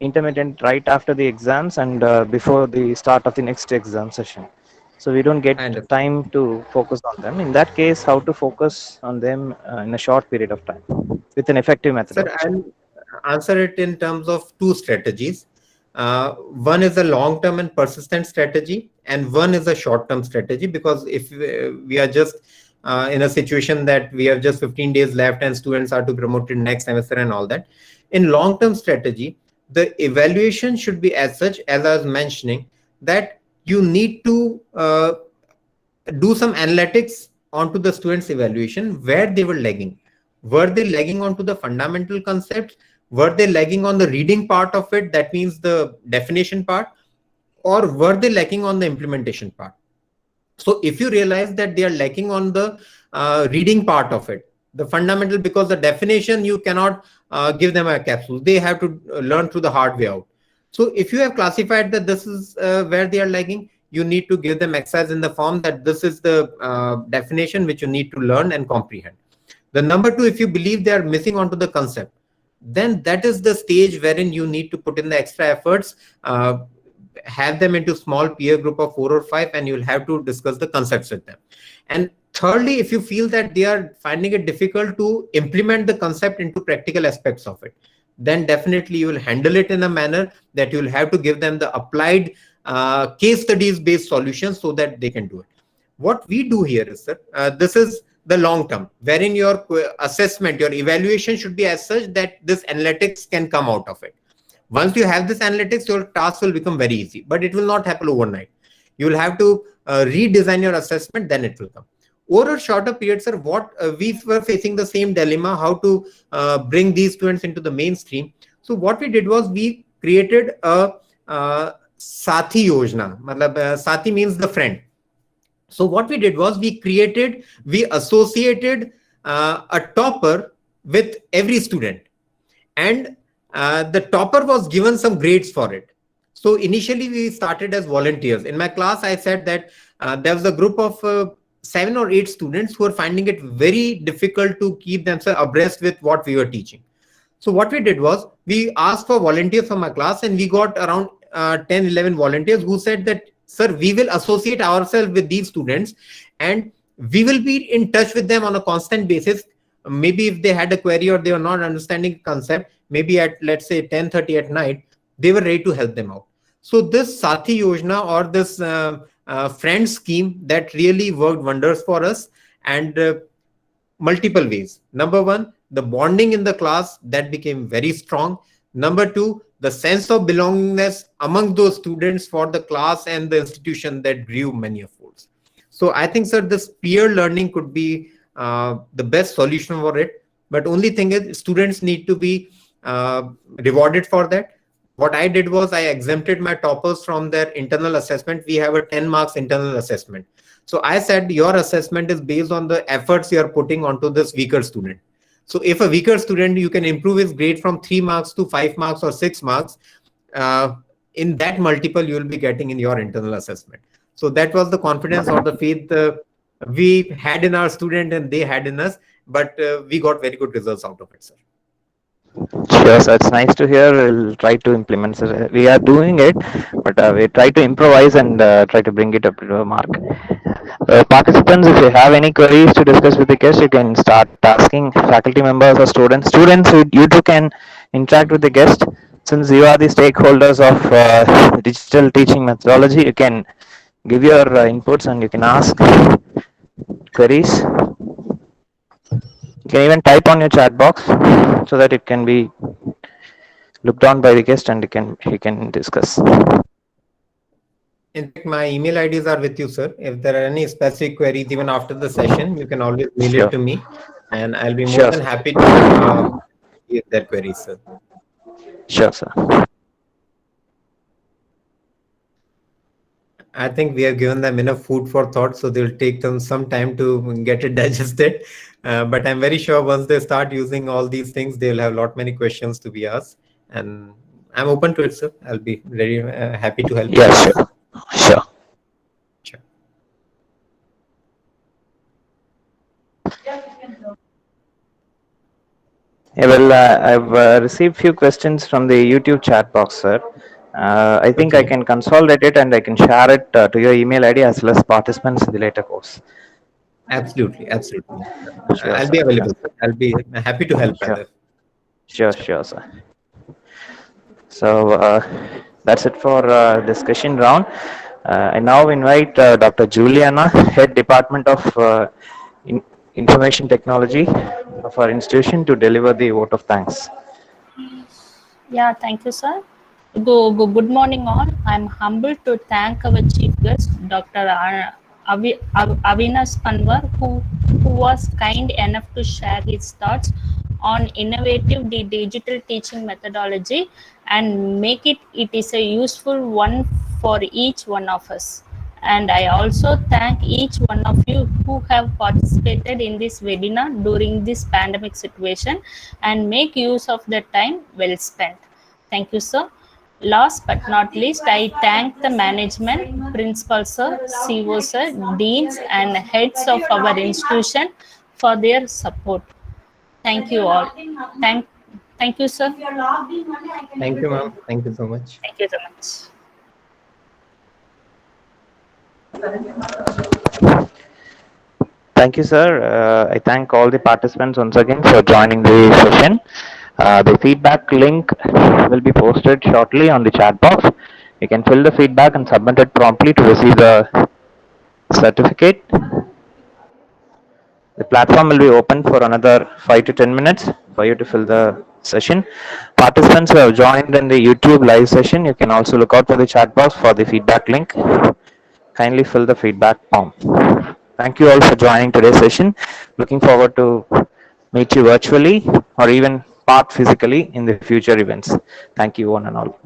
intermittent right after the exams and before the start of the next exam session. So we don't get time to focus on them. In that case, how to focus on them in a short period of time with an effective methodology? Sir, I'll answer it in terms of 2 strategies. One is a long-term and persistent strategy, and one is a short-term strategy. Because if we are just in a situation that we have just 15 days left and students are to be promoted next semester and all that, in long-term strategy, the evaluation should be as such, as I was mentioning, that you need to do some analytics onto the students' evaluation where they were lagging. Were they lagging onto the fundamental concepts? Were they lagging on the reading part of it? That means the definition part. Or were they lacking on the implementation part? So if you realize that they are lacking on the reading part of it, the fundamental, because the definition you cannot give them a capsule. They have to learn through the hard way out. So if you have classified that this is where they are lagging, you need to give them exercise in the form that this is the definition which you need to learn and comprehend. The number 2, if you believe they are missing onto the concept, then that is the stage wherein you need to put in the extra efforts, have them into small peer group of 4 or 5, and you'll have to discuss the concepts with them. And thirdly, if you feel that they are finding it difficult to implement the concept into practical aspects of it, then definitely you will handle it in a manner that you'll have to give them the applied case studies based solutions so that they can do it. What we do here is, sir, this is the long term, wherein your assessment, your evaluation should be as such that this analytics can come out of it. Once you have this analytics, your task will become very easy, but it will not happen overnight. You will have to redesign your assessment, then it will come. Over a shorter period, sir, what we were facing the same dilemma, how to bring these students into the mainstream. So what we did was we created a Sathi Yojana. Sathi means the friend. So what we did was we associated a topper with every student, and the topper was given some grades for it. So initially we started as volunteers. In my class, I said that there was a group of 7 or 8 students who were finding it very difficult to keep themselves abreast with what we were teaching. So what we did was we asked for volunteers from my class, and we got around 10-11 volunteers who said that, sir, we will associate ourselves with these students and we will be in touch with them on a constant basis. Maybe if they had a query or they were not understanding concept, maybe at, let's say, 10:30 at night, they were ready to help them out. So this Sathi Yojana, or this friend scheme, that really worked wonders for us, and multiple ways. Number 1, the bonding in the class, that became very strong. Number 2, the sense of belongingness among those students for the class and the institution, that grew many folds. So I think, sir, this peer learning could be the best solution for it. But only thing is, students need to be rewarded for that. What I did was I exempted my toppers from their internal assessment. We have a 10 marks internal assessment. So I said your assessment is based on the efforts you are putting onto this weaker student. So if a weaker student, you can improve his grade from 3 marks to 5 marks or 6 marks, uh, in that multiple you will be getting in your internal assessment. So that was the confidence or the faith we had in our student and they had in us, but we got very good results out of it, sir. Sure, sir. It's nice to hear. We'll try to implement. Sir. We are doing it, but we try to improvise and try to bring it up to a mark. Participants, if you have any queries to discuss with the guest, you can start asking faculty members or students. Students, you too can interact with the guest. Since you are the stakeholders of digital teaching methodology, you can give your inputs and you can ask queries. You can even type on your chat box so that it can be looked on by the guest and he can discuss. In fact, my email IDs are with you, sir. If there are any specific queries, even after the session, you can always mail it Sure, to me, and I'll be more sure, than sir. happy to hear their queries, sir. Sure, sir. I think we have given them enough food for thought, so they'll take them some time to get it digested. But I'm very sure once they start using all these things, they'll have a lot many questions to be asked, and I'm open to it, sir. I'll be very happy to help. Yeah, sure, sure. Sure. Yeah, well, I've received few questions from the YouTube chat box, sir. I think I Okay. can consolidate it and I can share it to your email ID as well as participants in the later course. Absolutely, absolutely. Sure, I'll sir. be Sure, available, sir. I'll be happy to help, sure, rather. sure, Sure. sure, sir. So that's it for discussion round. I now invite Dr. Juliana, Head Department of In- Information Technology of our institution, to deliver the vote of thanks. Yeah, thank you, sir. Good morning, all. I'm humbled to thank our chief guest, Dr. Avinash Panwar, who was kind enough to share his thoughts on innovative digital teaching methodology and make it is a useful one for each one of us. And I also thank each one of you who have participated in this webinar during this pandemic situation and make use of the time well spent. Thank you, sir. Last but not least, I thank the management, principal sir, CO sir, deans and heads of our institution for their support. Thank you all. Thank you, sir. Thank you, ma'am. Thank you so much. Thank you so much. Thank you, sir. I thank all the participants once again for joining the session. The feedback link will be posted shortly on the chat box. You can fill the feedback and submit it promptly to receive the certificate. The platform will be open for another 5 to 10 minutes for you to fill the session. Participants who have joined in the YouTube live session, you can also look out for the chat box for the feedback link. Kindly fill the feedback form. Thank you all for joining today's session. Looking forward to meet you virtually or even part physically in the future events. Thank you one and all.